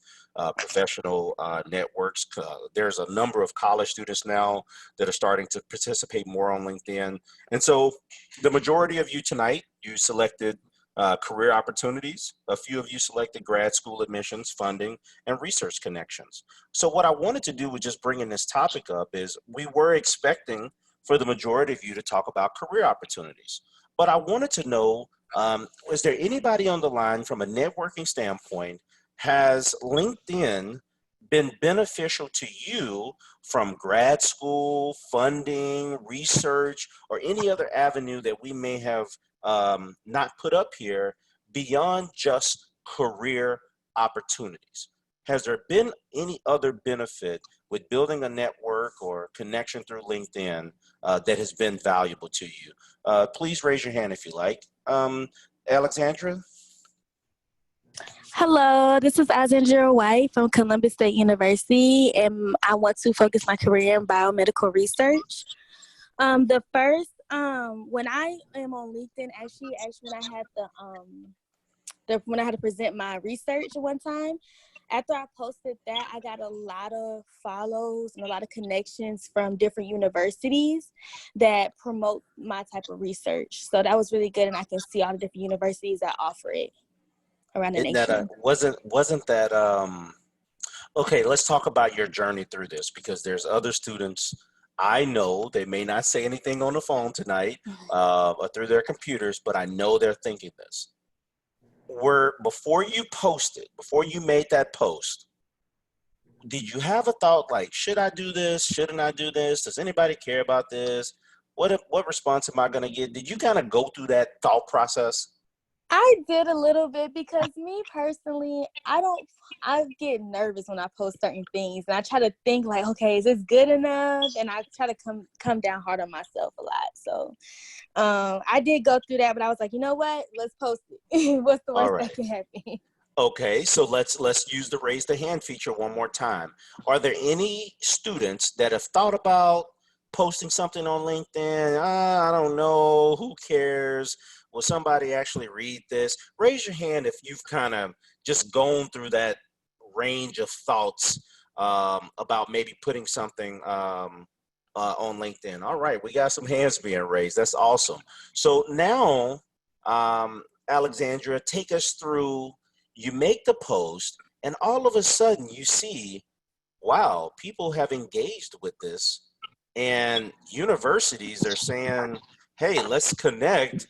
professional networks. There's a number of college students now that are starting to participate more on LinkedIn. And so the majority of you tonight, you selected career opportunities. A few of you selected grad school admissions, funding, and research connections. So what I wanted to do with just bringing this topic up is we were expecting for the majority of you to talk about career opportunities. But I wanted to know, is there anybody on the line from a networking standpoint? Has LinkedIn been beneficial to you from grad school, funding, research, or any other avenue that we may have not put up here beyond just career opportunities? Has there been any other benefit with building a network network or connection through LinkedIn that has been valuable to you? Please raise your hand if you like. Alexandra? Hello, this is Alexandra White from Columbus State University, and I want to focus my career in biomedical research. The first, when I am on LinkedIn, actually when I had when I had to present my research one time, after I posted that, I got a lot of follows and a lot of connections from different universities that promote my type of research. So that was really good, and I can see all the different universities that offer it around the Isn't nation. that wasn't that okay, let's talk about your journey through this, because there's other students I know, they may not say anything on the phone tonight or through their computers, but I know they're thinking this. Before you made that post, did you have a thought like, should I do this? Shouldn't I do this? Does anybody care about this? What response am I going to get? Did you kind of go through that thought process? I did a little bit, because me personally, I get nervous when I post certain things, and I try to think like, okay, is this good enough? And I try to come down hard on myself a lot. So I did go through that, but I was like, you know what? Let's post it. What's the All worst right. that can happen? Okay, so let's use the raise the hand feature one more time. Are there any students that have thought about posting something on LinkedIn? I don't know. Who cares? Will somebody actually read this? Raise your hand if you've kind of just gone through that range of thoughts about maybe putting something on LinkedIn. All right, we got some hands being raised. That's awesome. So now, Alexandra, take us through. You make the post, and all of a sudden you see, wow, people have engaged with this, and universities are saying, hey, let's connect.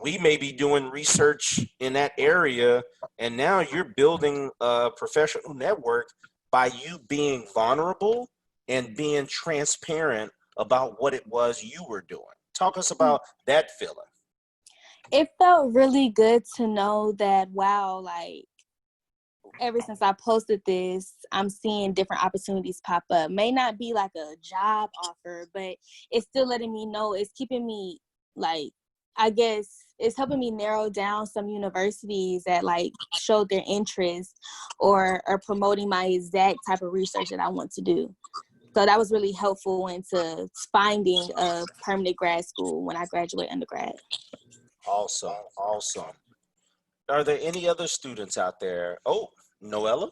We may be doing research in that area, and now you're building a professional network by you being vulnerable and being transparent about what it was you were doing. Talk us about that feeling. It felt really good to know that, wow, like ever since I posted this, I'm seeing different opportunities pop up. May not be like a job offer, but it's still letting me know, it's keeping me, like, I guess it's helping me narrow down some universities that like showed their interest or are promoting my exact type of research that I want to do. So that was really helpful into finding a permanent grad school when I graduate undergrad. Awesome, awesome. Are there any other students out there? Oh, Noella?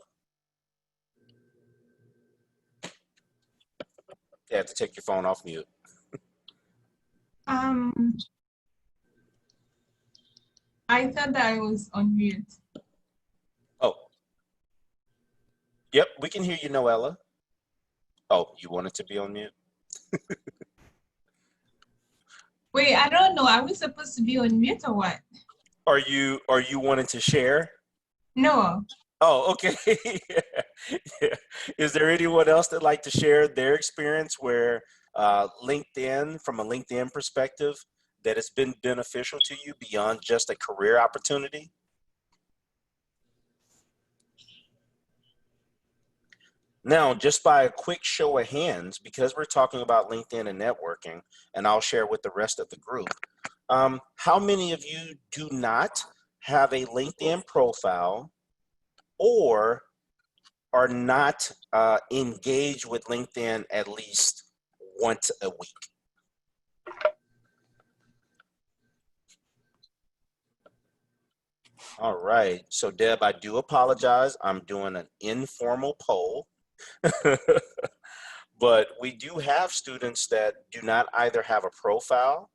You have to take your phone off mute. I thought that I was on mute. Oh. Yep, we can hear you, Noella. Oh, you wanted to be on mute? Wait, I don't know. Are we supposed to be on mute or what? Are you wanting to share? No. Oh, okay. Yeah. Is there anyone else that'd like to share their experience where LinkedIn, from a LinkedIn perspective, that has been beneficial to you beyond just a career opportunity? Now, just by a quick show of hands, because we're talking about LinkedIn and networking, and I'll share with the rest of the group, how many of you do not have a LinkedIn profile or are not engaged with LinkedIn at least once a week? All right. So, Deb, I do apologize. I'm doing an informal poll. But we do have students that do not either have a profile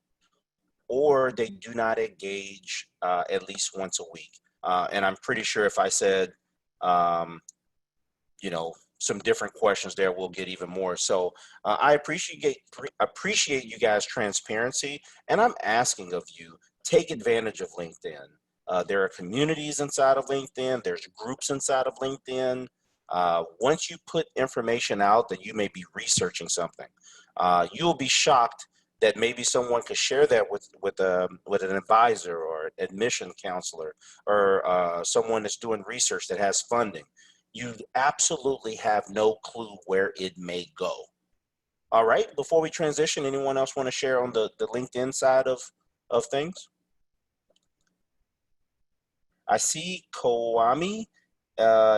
or they do not engage at least once a week. And I'm pretty sure if I said, some different questions there, we'll get even more. So I appreciate you guys' transparency, and I'm asking of you, take advantage of LinkedIn. There are communities inside of LinkedIn. There's groups inside of LinkedIn. Once you put information out that you may be researching something, you'll be shocked that maybe someone could share that with an advisor or admission counselor or someone that's doing research that has funding. You absolutely have no clue where it may go. All right. Before we transition, anyone else want to share on the LinkedIn side of things? I see Koami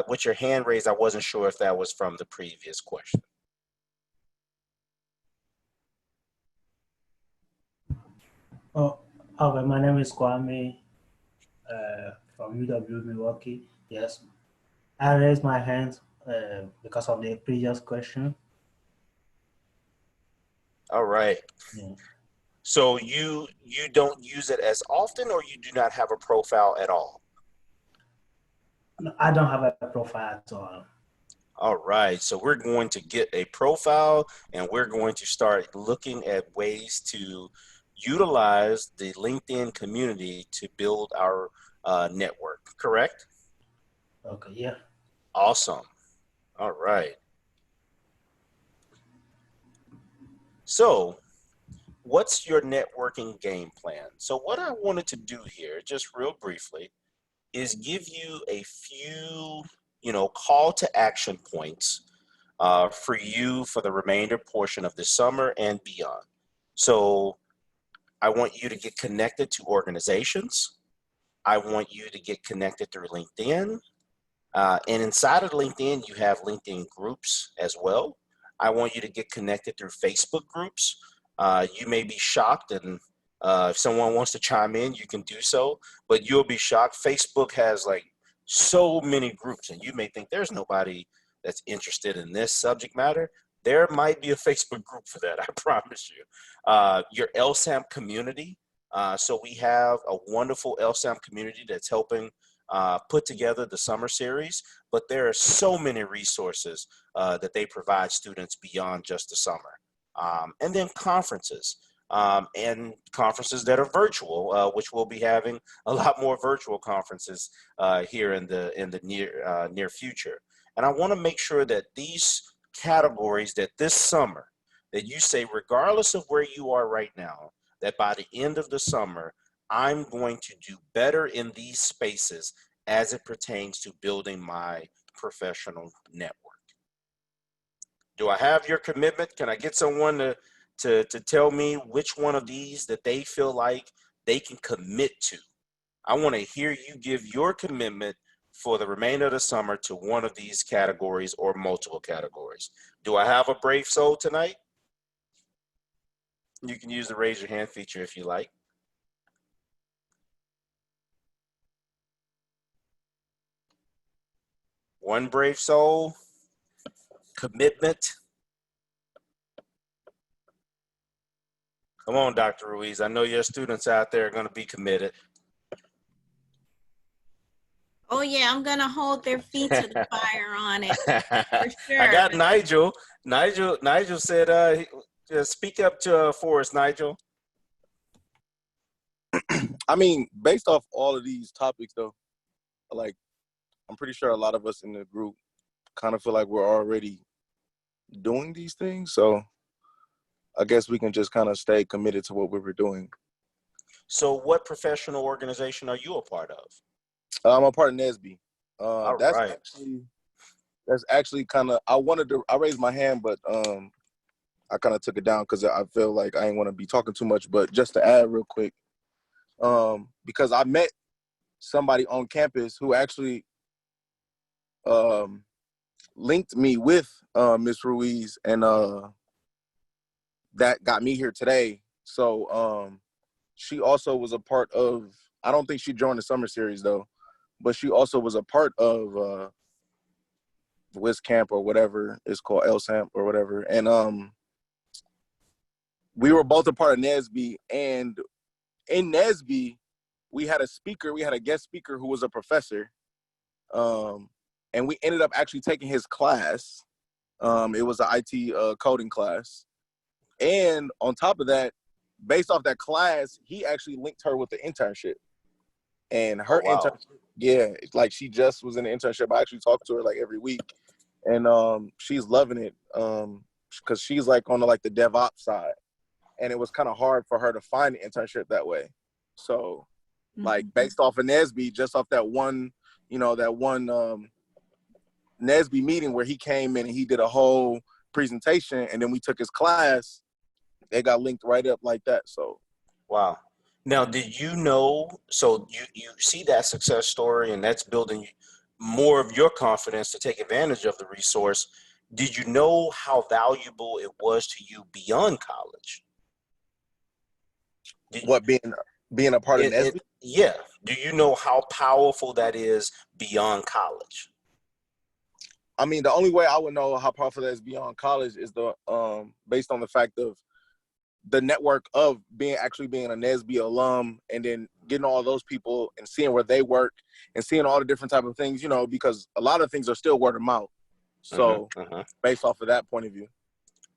with your hand raised. I wasn't sure if that was from the previous question. Oh, okay. My name is Kwame from UW Milwaukee. Yes, I raised my hand because of the previous question. All right. Yeah. So you don't use it as often, or you do not have a profile at all? No, I don't have a profile at all. All right. So we're going to get a profile, and we're going to start looking at ways to utilize the LinkedIn community to build our network. Correct? Okay. Yeah. Awesome. All right. So what's your networking game plan? So what I wanted to do here, just real briefly, is give you a few, call to action points for you for the remainder portion of the summer and beyond. So I want you to get connected to organizations. I want you to get connected through LinkedIn. And inside of LinkedIn, you have LinkedIn groups as well. I want you to get connected through Facebook groups. You may be shocked, and if someone wants to chime in, you can do so, but you'll be shocked. Facebook has like so many groups, and you may think there's nobody that's interested in this subject matter. There might be a Facebook group for that, I promise you. Your LSAM community. So we have a wonderful LSAM community that's helping put together the summer series, but there are so many resources that they provide students beyond just the summer. And then conferences, and conferences that are virtual, which we'll be having a lot more virtual conferences here in the near future. And I want to make sure that these categories, that this summer, that you say, regardless of where you are right now, that by the end of the summer, I'm going to do better in these spaces as it pertains to building my professional network. Do I have your commitment? Can I get someone to tell me which one of these that they feel like they can commit to? I want to hear you give your commitment for the remainder of the summer to one of these categories or multiple categories. Do I have a brave soul tonight? You can use the raise your hand feature if you like. One brave soul, commitment. Come on, Dr. Ruiz. I know your students out there are going to be committed. Oh yeah, I'm gonna hold their feet to the fire on it for sure. I got Nigel. Nigel said, "Speak up for us, Nigel." I mean, based off all of these topics, though, like I'm pretty sure a lot of us in the group kind of feel like we're already doing these things. So I guess we can just kind of stay committed to what we were doing. So what professional organization are you a part of? I'm a part of NSB. Right. That's actually kind of, I raised my hand, but I kind of took it down because I feel like I ain't want to be talking too much. But just to add real quick, because I met somebody on campus who actually linked me with Miss Ruiz, and that got me here today. So she also was a part of, I don't think she joined the summer series though, but she also was a part of Wiz Camp or whatever it's called, LSAMP or whatever. And we were both a part of NSB, and in NSB, we had a guest speaker who was a professor. And we ended up actually taking his class. It was an IT coding class. And on top of that, based off that class, he actually linked her with the internship. And her internship, like she just was in the internship. I actually talk to her like every week. And she's loving it because she's like on the DevOps side. And it was kind of hard for her to find the internship that way. So like based off of NSB, just off that one NSB meeting where he came in and he did a whole presentation, and then we took his class. They got linked right up like that. So, wow. Now, did you know? So you see that success story, and that's building more of your confidence to take advantage of the resource. Did you know how valuable it was to you beyond college? what being a part of NSBE? Yeah. Do you know how powerful that is beyond college? I mean, the only way I would know how powerful that is beyond college is based on the fact of the network of actually being a NSBE alum, and then getting all those people and seeing where they work and seeing all the different type of things, because a lot of things are still word of mouth. So based off of that point of view.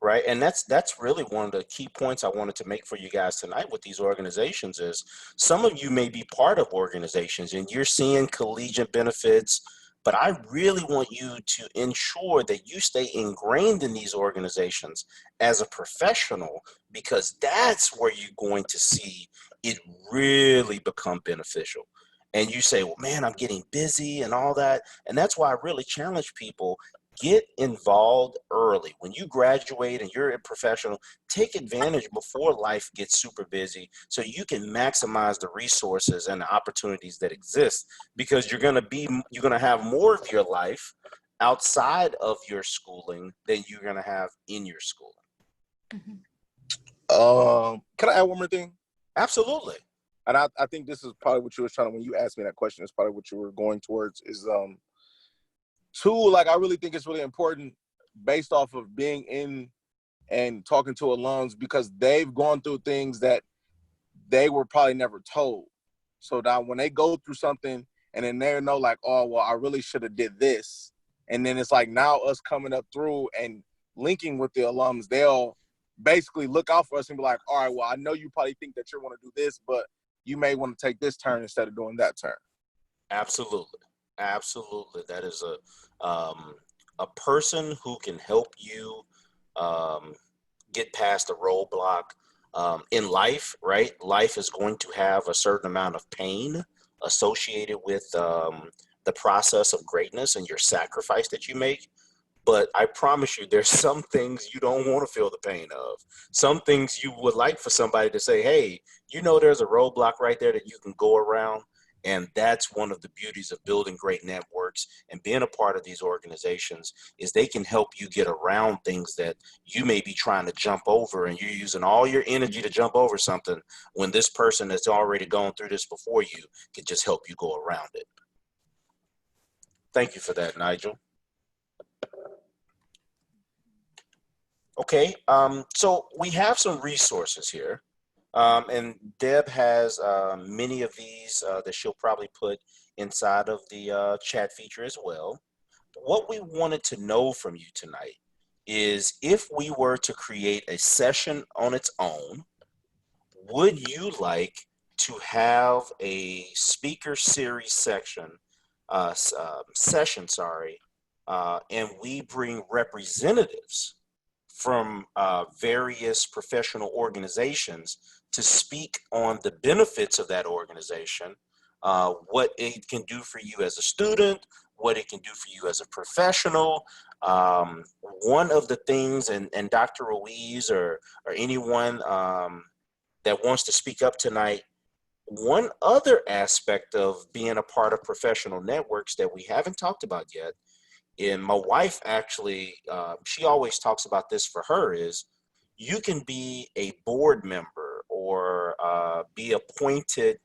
Right. And that's really one of the key points I wanted to make for you guys tonight with these organizations is some of you may be part of organizations and you're seeing collegiate benefits, but I really want you to ensure that you stay ingrained in these organizations as a professional, because that's where you're going to see it really become beneficial. And you say, well, man, I'm getting busy and all that. And that's why I really challenge people. Get involved early. When you graduate and you're a professional, take advantage before life gets super busy so you can maximize the resources and the opportunities that exist, because you're going to have more of your life outside of your schooling than you're going to have in your schooling. Can I add one more thing? Absolutely. And I think this is probably what you were trying to, when you asked me that question, it's probably what you were going towards is, two, like, I really think it's really important based off of being in and talking to alums, because they've gone through things that they were probably never told. So now when they go through something and then they know like, oh, well, I really should have did this. And then it's like now us coming up through and linking with the alums, they'll basically look out for us and be like, all right, well, I know you probably think that you want to do this, but you may want to take this turn instead of doing that turn. Absolutely. Absolutely. That is a person who can help you get past a roadblock in life, right? Life is going to have a certain amount of pain associated with the process of greatness and your sacrifice that you make. But I promise you, there's some things you don't want to feel the pain of. Some things you would like for somebody to say, hey, there's a roadblock right there that you can go around. And that's one of the beauties of building great networks and being a part of these organizations, is they can help you get around things that you may be trying to jump over, and you're using all your energy to jump over something when this person that's already gone through this before you can just help you go around it. Thank you for that, Nigel. Okay, so we have some resources here. And Deb has many of these that she'll probably put inside of the chat feature as well. What we wanted to know from you tonight is, if we were to create a session on its own, would you like to have a speaker series session, and we bring representatives from various professional organizations to speak on the benefits of that organization, what it can do for you as a student, what it can do for you as a professional. One of the things, and Dr. Ruiz or anyone that wants to speak up tonight, one other aspect of being a part of professional networks that we haven't talked about yet, and my wife actually, she always talks about this for her, is you can be a board member or be appointed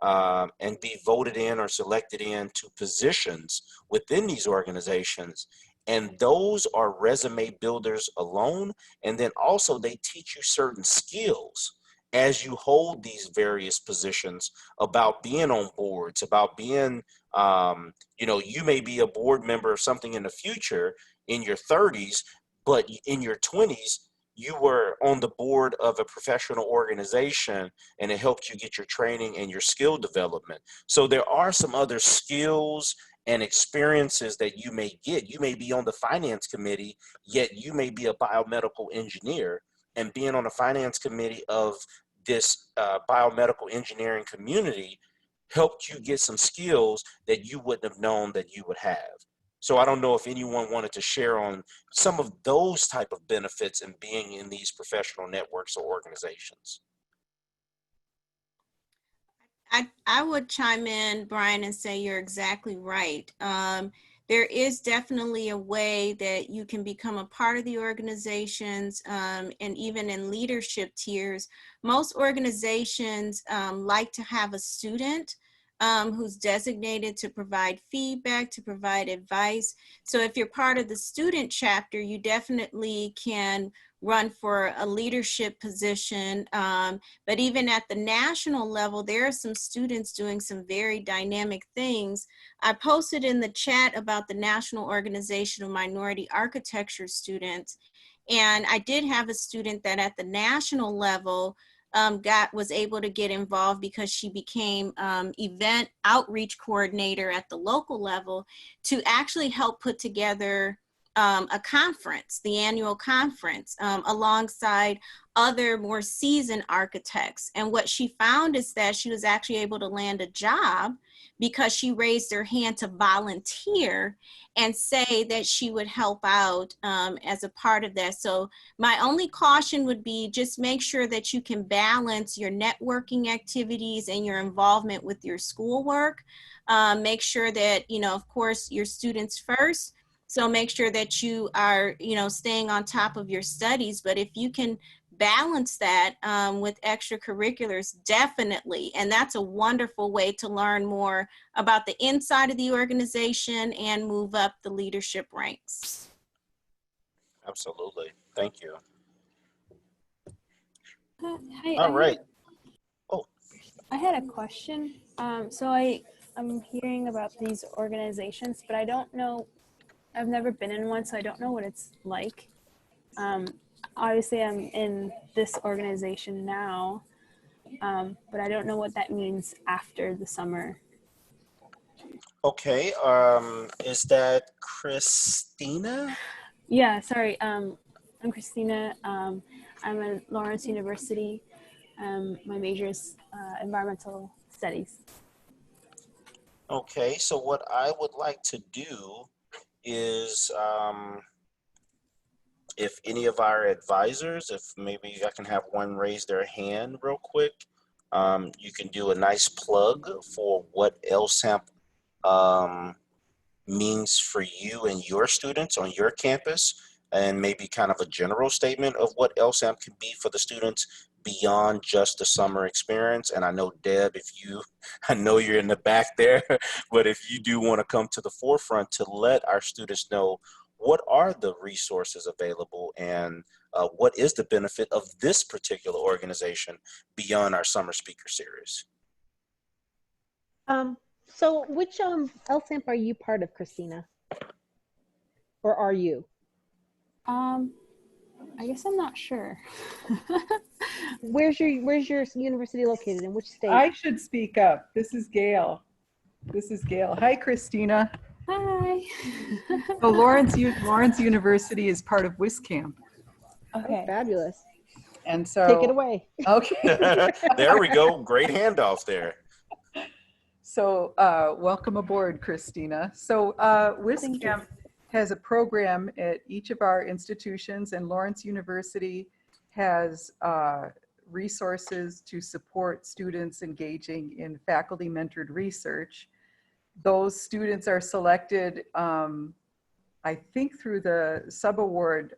and be voted in or selected into positions within these organizations. And those are resume builders alone. And then also they teach you certain skills as you hold these various positions about being on boards, about being, you may be a board member of something in the future in your 30s, but in your 20s, you were on the board of a professional organization and it helped you get your training and your skill development. So there are some other skills and experiences that you may get. You may be on the finance committee, yet you may be a biomedical engineer, and being on the finance committee of this biomedical engineering community helped you get some skills that you wouldn't have known that you would have. So I don't know if anyone wanted to share on some of those type of benefits in being in these professional networks or organizations. I would chime in, Brian, and say you're exactly right. There is definitely a way that you can become a part of the organizations, and even in leadership tiers. Most organizations like to have a student who's designated to provide feedback, to provide advice. So if you're part of the student chapter, you definitely can run for a leadership position. But even at the national level, there are some students doing some very dynamic things. I posted in the chat about the National Organization of Minority Architecture students. And I did have a student that at the national level was able to get involved because she became event outreach coordinator at the local level to actually help put together a conference, the annual conference, alongside other more seasoned architects. And what she found is that she was actually able to land a job because she raised her hand to volunteer and say that she would help out as a part of that. So my only caution would be just make sure that you can balance your networking activities and your involvement with your schoolwork. Make sure that, you know, of course, your students first. So make sure that you are, you know, staying on top of your studies. But if you can balance that with extracurriculars, definitely. And that's a wonderful way to learn more about the inside of the organization and move up the leadership ranks. Absolutely. Thank you. Hi. All right. I had a question. So I'm hearing about these organizations, but I don't know, I've never been in one, so I don't know what it's like. Obviously, I'm in this organization now, but I don't know what that means after the summer. Okay. Is that Christina? Yeah, sorry. I'm Christina. I'm at Lawrence University. My major is environmental studies. Okay. So what I would like to do is, if any of our advisors, if maybe I can have one raise their hand real quick, you can do a nice plug for what LSAMP means for you and your students on your campus, and maybe kind of a general statement of what LSAMP can be for the students beyond just the summer experience. And I know, Deb, I know you're in the back there, but if you do want to come to the forefront to let our students know what are the resources available and what is the benefit of this particular organization beyond our summer speaker series. So which LSAMP are you part of, Christina? Or are you? I guess I'm not sure. Where's your university located, in which state? I should speak up. This is Gail. Hi, Christina. Hi. So Lawrence University is part of WISCAMP. Okay. Oh, fabulous. And so take it away. Okay. There we go. Great handoff there. So welcome aboard, Christina. So WISCAMP has a program at each of our institutions, and Lawrence University has resources to support students engaging in faculty mentored research. Those students are selected, I think, through the subaward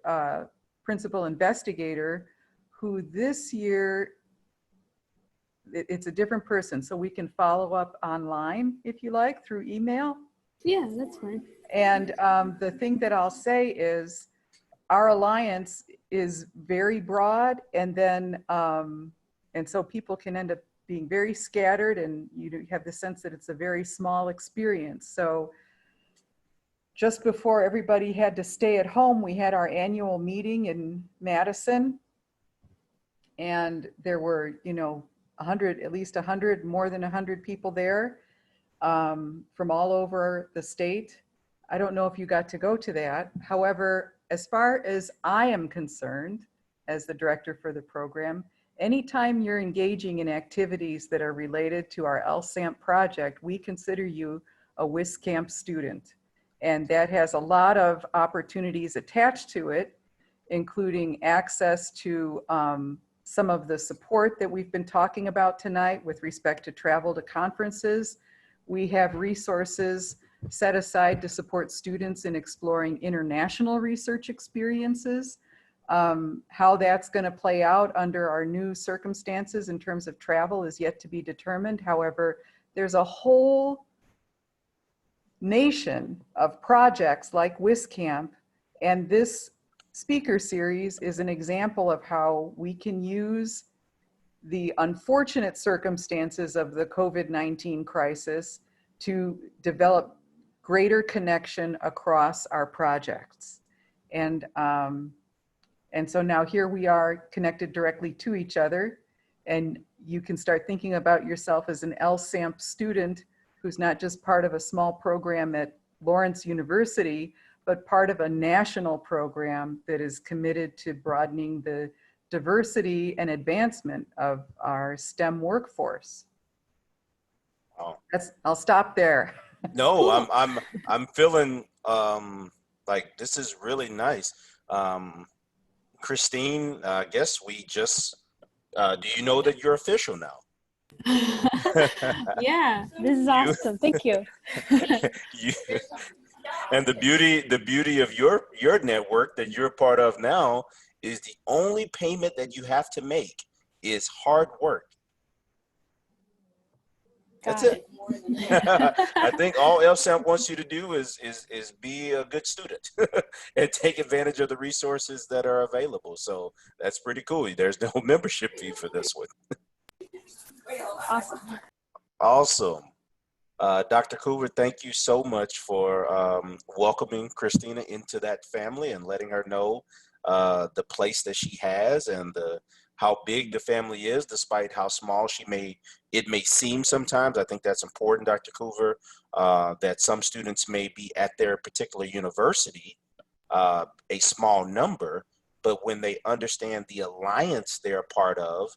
principal investigator, who this year, it's a different person, so we can follow up online if you like, through email. Yeah, that's fine. And the thing that I'll say is our alliance is very broad, and then and so people can end up being very scattered, and you have the sense that it's a very small experience. So just before everybody had to stay at home, we had our annual meeting in Madison, and there were, you know, at least 100, more than 100 people there from all over the state. I don't know if you got to go to that. However, as far as I am concerned, as the director for the program, anytime you're engaging in activities that are related to our LSAMP project, we consider you a WISCAMP student. And that has a lot of opportunities attached to it, including access to some of the support that we've been talking about tonight with respect to travel to conferences. We have resources set aside to support students in exploring international research experiences. How that's going to play out under our new circumstances in terms of travel is yet to be determined. However, there's a whole nation of projects like WisCamp, and this speaker series is an example of how we can use the unfortunate circumstances of the COVID-19 crisis to develop greater connection across our projects. And so now here we are connected directly to each other, and you can start thinking about yourself as an LSAMP student who's not just part of a small program at Lawrence University, but part of a national program that is committed to broadening the diversity and advancement of our STEM workforce. Wow. I'll stop there. No, I'm feeling like this is really nice. Christine, I guess we just do you know that you're official now? Yeah, this is awesome. Thank you. And the beauty of your network that you're a part of now is the only payment that you have to make is hard work. That's it. I think all LSAMP wants you to do is be a good student and take advantage of the resources that are available. So that's pretty cool. There's no membership fee for this one. Awesome. Awesome. Dr. Coover, thank you so much for welcoming Christina into that family and letting her know the place that she has and how big the family is, despite how small it may seem sometimes. I think that's important, Dr. Coover, that some students may be at their particular university, a small number, but when they understand the alliance they're a part of,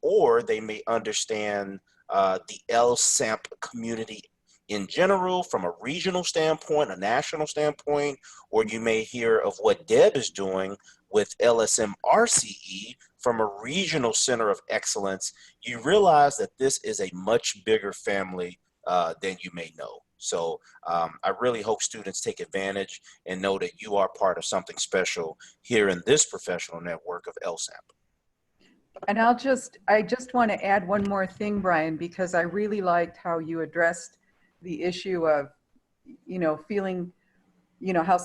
or they may understand the LSAMP community in general from a regional standpoint, a national standpoint, or you may hear of what Deb is doing with LSM RCE from a regional center of excellence, you realize that this is a much bigger family than you may know. So I really hope students take advantage and know that you are part of something special here in this professional network of LSAMP. And I just want to add one more thing, Brian, because I really liked how you addressed the issue of, feeling, how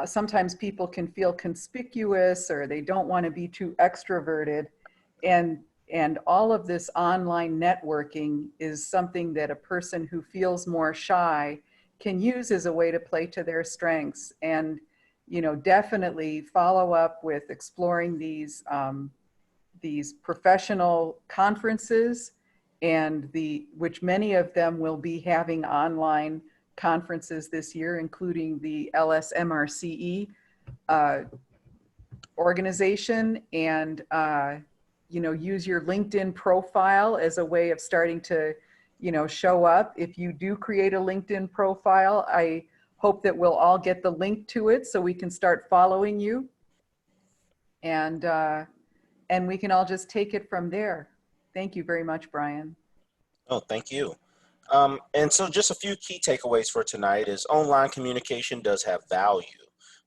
sometimes people can feel conspicuous or they don't want to be too extroverted. And all of this online networking is something that a person who feels more shy can use as a way to play to their strengths. And, definitely follow up with exploring these professional conferences, and which many of them will be having online conferences this year, including the LSMRCE organization, and use your LinkedIn profile as a way of starting to show up. If you do create a LinkedIn profile, I hope that we'll all get the link to it so we can start following you, and we can all just take it from there. Thank you very much, Brian. Oh, thank you. And so just a few key takeaways for tonight is online communication does have value.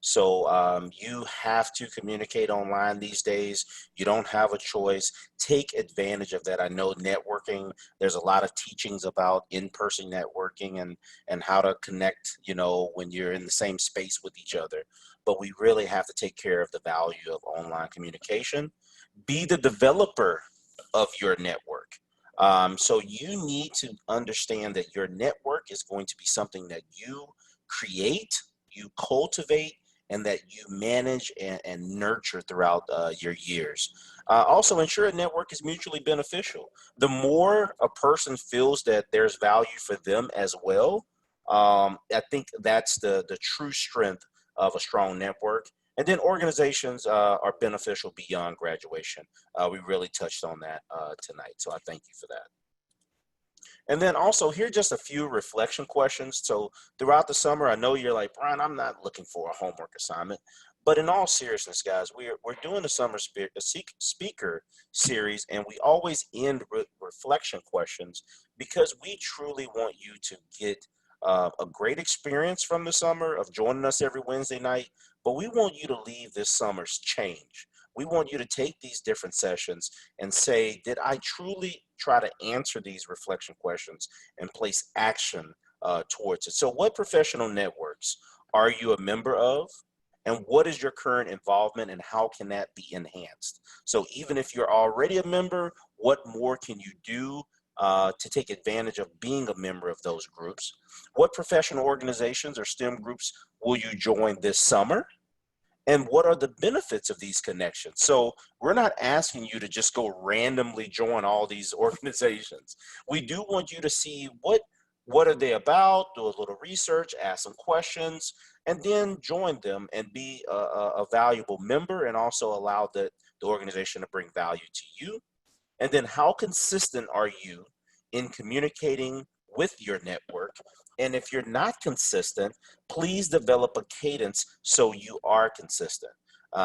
So you have to communicate online these days. You don't have a choice. Take advantage of that. I know networking, there's a lot of teachings about in-person networking and how to connect, when you're in the same space with each other. But we really have to take care of the value of online communication. Be the developer of your network. So you need to understand that your network is going to be something that you create, you cultivate, and that you manage and nurture throughout your years. Also, ensure a network is mutually beneficial. The more a person feels that there's value for them as well, I think that's the true strength of a strong network. And then organizations are beneficial beyond graduation. We really touched on that tonight, so I thank you for that. And then also here are just a few reflection questions. So throughout the summer, I know you're like, Brian, I'm not looking for a homework assignment. But in all seriousness, guys, we're doing the summer speaker series, and we always end with reflection questions because we truly want you to get a great experience from the summer of joining us every Wednesday night. But we want you to leave this summer's change. We want you to take these different sessions and say, did I truly try to answer these reflection questions and place action towards it? So what professional networks are you a member of? And what is your current involvement and how can that be enhanced? So even if you're already a member, what more can you do to take advantage of being a member of those groups? What professional organizations or STEM groups will you join this summer? And what are the benefits of these connections? So we're not asking you to just go randomly join all these organizations. We do want you to see what are they about, do a little research, ask some questions, and then join them and be a valuable member and also allow the organization to bring value to you. And then how consistent are you in communicating with your network? And if you're not consistent, please develop a cadence so you are consistent.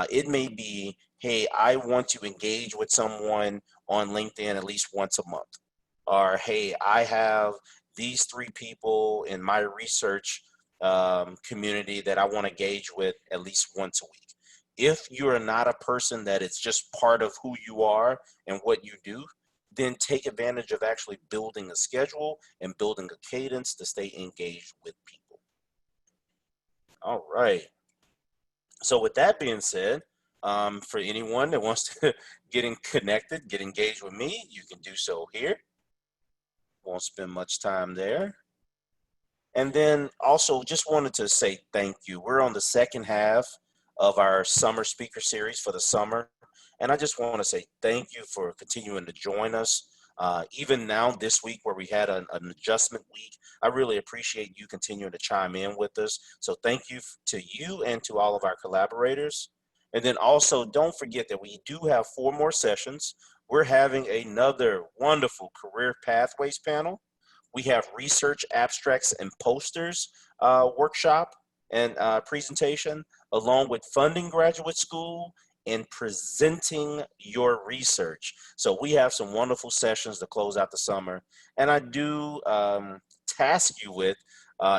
It may be, hey, I want to engage with someone on LinkedIn at least once a month. Or, hey, I have these 3 people in my research community that I want to engage with at least once a week. If you're not a person that it's just part of who you are and what you do, then take advantage of actually building a schedule and building a cadence to stay engaged with people. All right. So with that being said, for anyone that wants to get connected, get engaged with me, you can do so here. Won't spend much time there. And then also just wanted to say thank you. We're on the second half of our summer speaker series for the summer. And I just want to say thank you for continuing to join us. Even now this week where we had an adjustment week, I really appreciate you continuing to chime in with us. So thank you to you and to all of our collaborators. And then also don't forget that we do have 4 more sessions. We're having another wonderful career pathways panel. We have research abstracts and posters workshop and presentation, along with funding graduate school and presenting your research. So we have some wonderful sessions to close out the summer. And I do task you with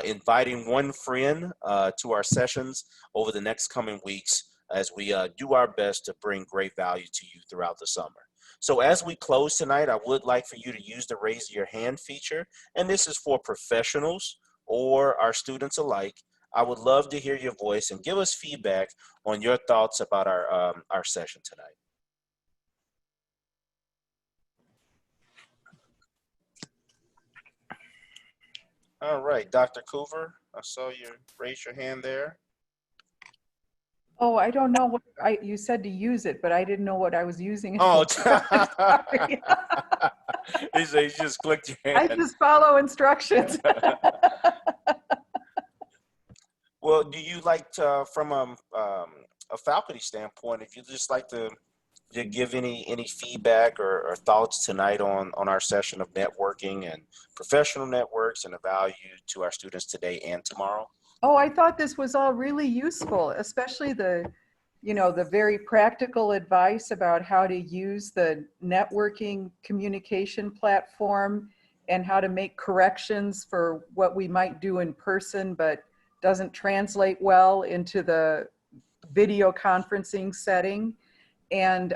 inviting one friend to our sessions over the next coming weeks as we do our best to bring great value to you throughout the summer. So as we close tonight, I would like for you to use the raise your hand feature. And this is for professionals or our students alike. I would love to hear your voice and give us feedback on your thoughts about our session tonight. All right, Dr. Coover, I saw you raise your hand there. Oh, I don't know what you said to use it, but I didn't know what I was using it Oh, for. you just clicked your hand. I just follow instructions. Well, do you like to, from a faculty standpoint, if you just like to give any feedback or thoughts tonight on our session of networking and professional networks and the value to our students today and tomorrow? Oh, I thought this was all really useful, especially the very practical advice about how to use the networking communication platform and how to make corrections for what we might do in person, but doesn't translate well into the video conferencing setting. And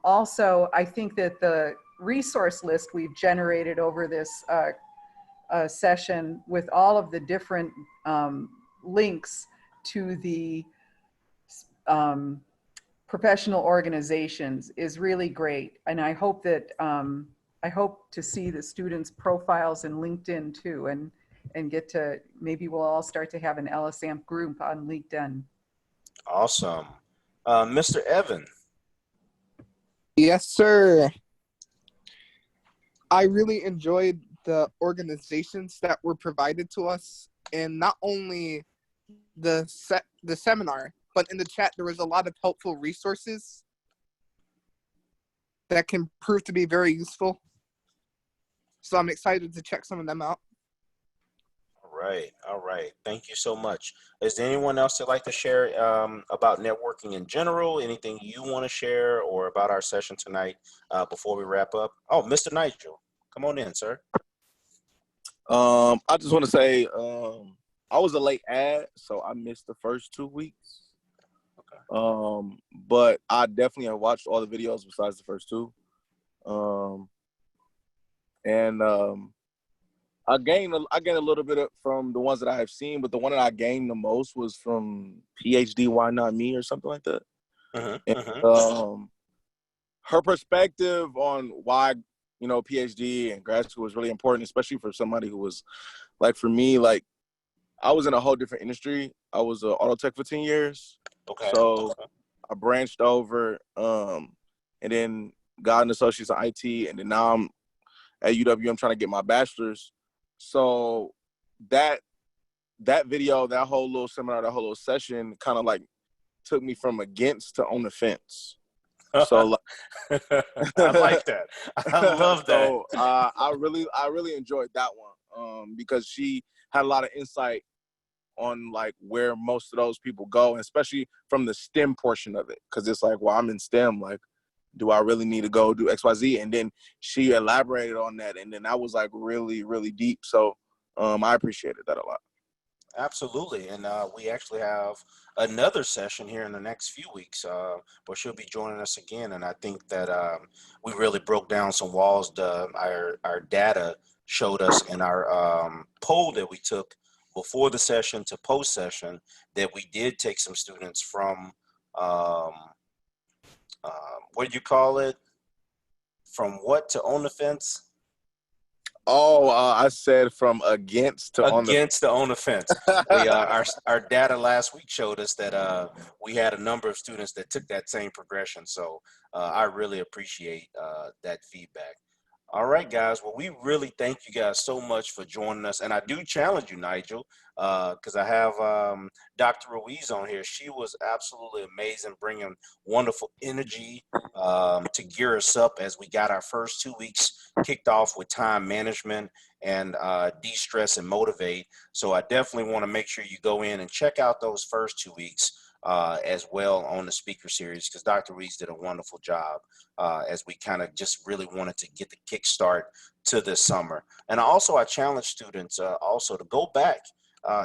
also, I think that the resource list we've generated over this session with all of the different links to the professional organizations is really great. And I hope that I hope to see the students' profiles in LinkedIn too, and get to, maybe we'll all start to have an LSAMP group on LinkedIn. Awesome. Mr. Evan. Yes, sir. I really enjoyed the organizations that were provided to us, and not only the seminar, but in the chat there was a lot of helpful resources that can prove to be very useful. So I'm excited to check some of them out. All right. Thank you so much. Is there anyone else that'd like to share about networking in general? Anything you want to share or about our session tonight before we wrap up? Oh, Mr. Nigel, come on in, sir. I just want to say I was a late ad, so I missed the first 2 weeks. Okay. But I definitely have watched all the videos besides the first two. I gained a little bit from the ones that I have seen, but the one that I gained the most was from PhD Why Not Me or something like that. And, her perspective on why PhD and grad school was really important, especially for somebody who was like, for me, like I was in a whole different industry. I was an auto tech for 10 years. Okay. So I branched over and then got an associate's in IT, and then now I'm at UW. I'm trying to get my bachelor's. So that video, that whole little seminar, that whole little session kind of like took me from against to on the fence. So like, I like that. I love that. So I really enjoyed that one because she had a lot of insight on like where most of those people go, and especially from the STEM portion of it. Because it's like, well, I'm in STEM, like, do I really need to go do XYZ? And then she elaborated on that, and then that was like really, really deep. So I appreciated that a lot. Absolutely. And we actually have another session here in the next few weeks where she'll be joining us again. And I think that we really broke down some walls. Our data showed us in our poll that we took before the session to post session that we did take some students from, what do you call it? From what to on the fence? Oh, I said from against to on the fence. We our data last week showed us that we had a number of students that took that same progression. So I really appreciate that feedback. All right, guys. Well, we really thank you guys so much for joining us. And I do challenge you, Nigel, because I have Dr. Ruiz on here. She was absolutely amazing, bringing wonderful energy to gear us up as we got our first 2 weeks kicked off with time management and de-stress and motivate. So I definitely want to make sure you go in and check out those first 2 weeks as well on the speaker series, because Dr. Ruiz did a wonderful job as we kind of just really wanted to get the kickstart to this summer. And I challenge students also to go back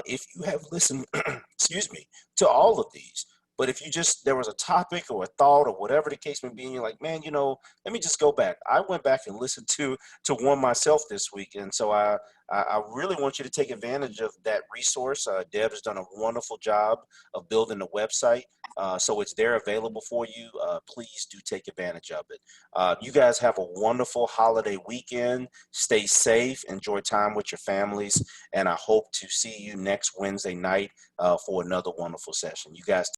if you have listened, excuse me, to all of these. But if there was a topic or a thought or whatever the case may be, and you're like, man, let me just go back. I went back and listened to one myself this week. And so I really want you to take advantage of that resource. Deb has done a wonderful job of building the website. So it's there available for you. Please do take advantage of it. You guys have a wonderful holiday weekend. Stay safe. Enjoy time with your families. And I hope to see you next Wednesday night for another wonderful session. You guys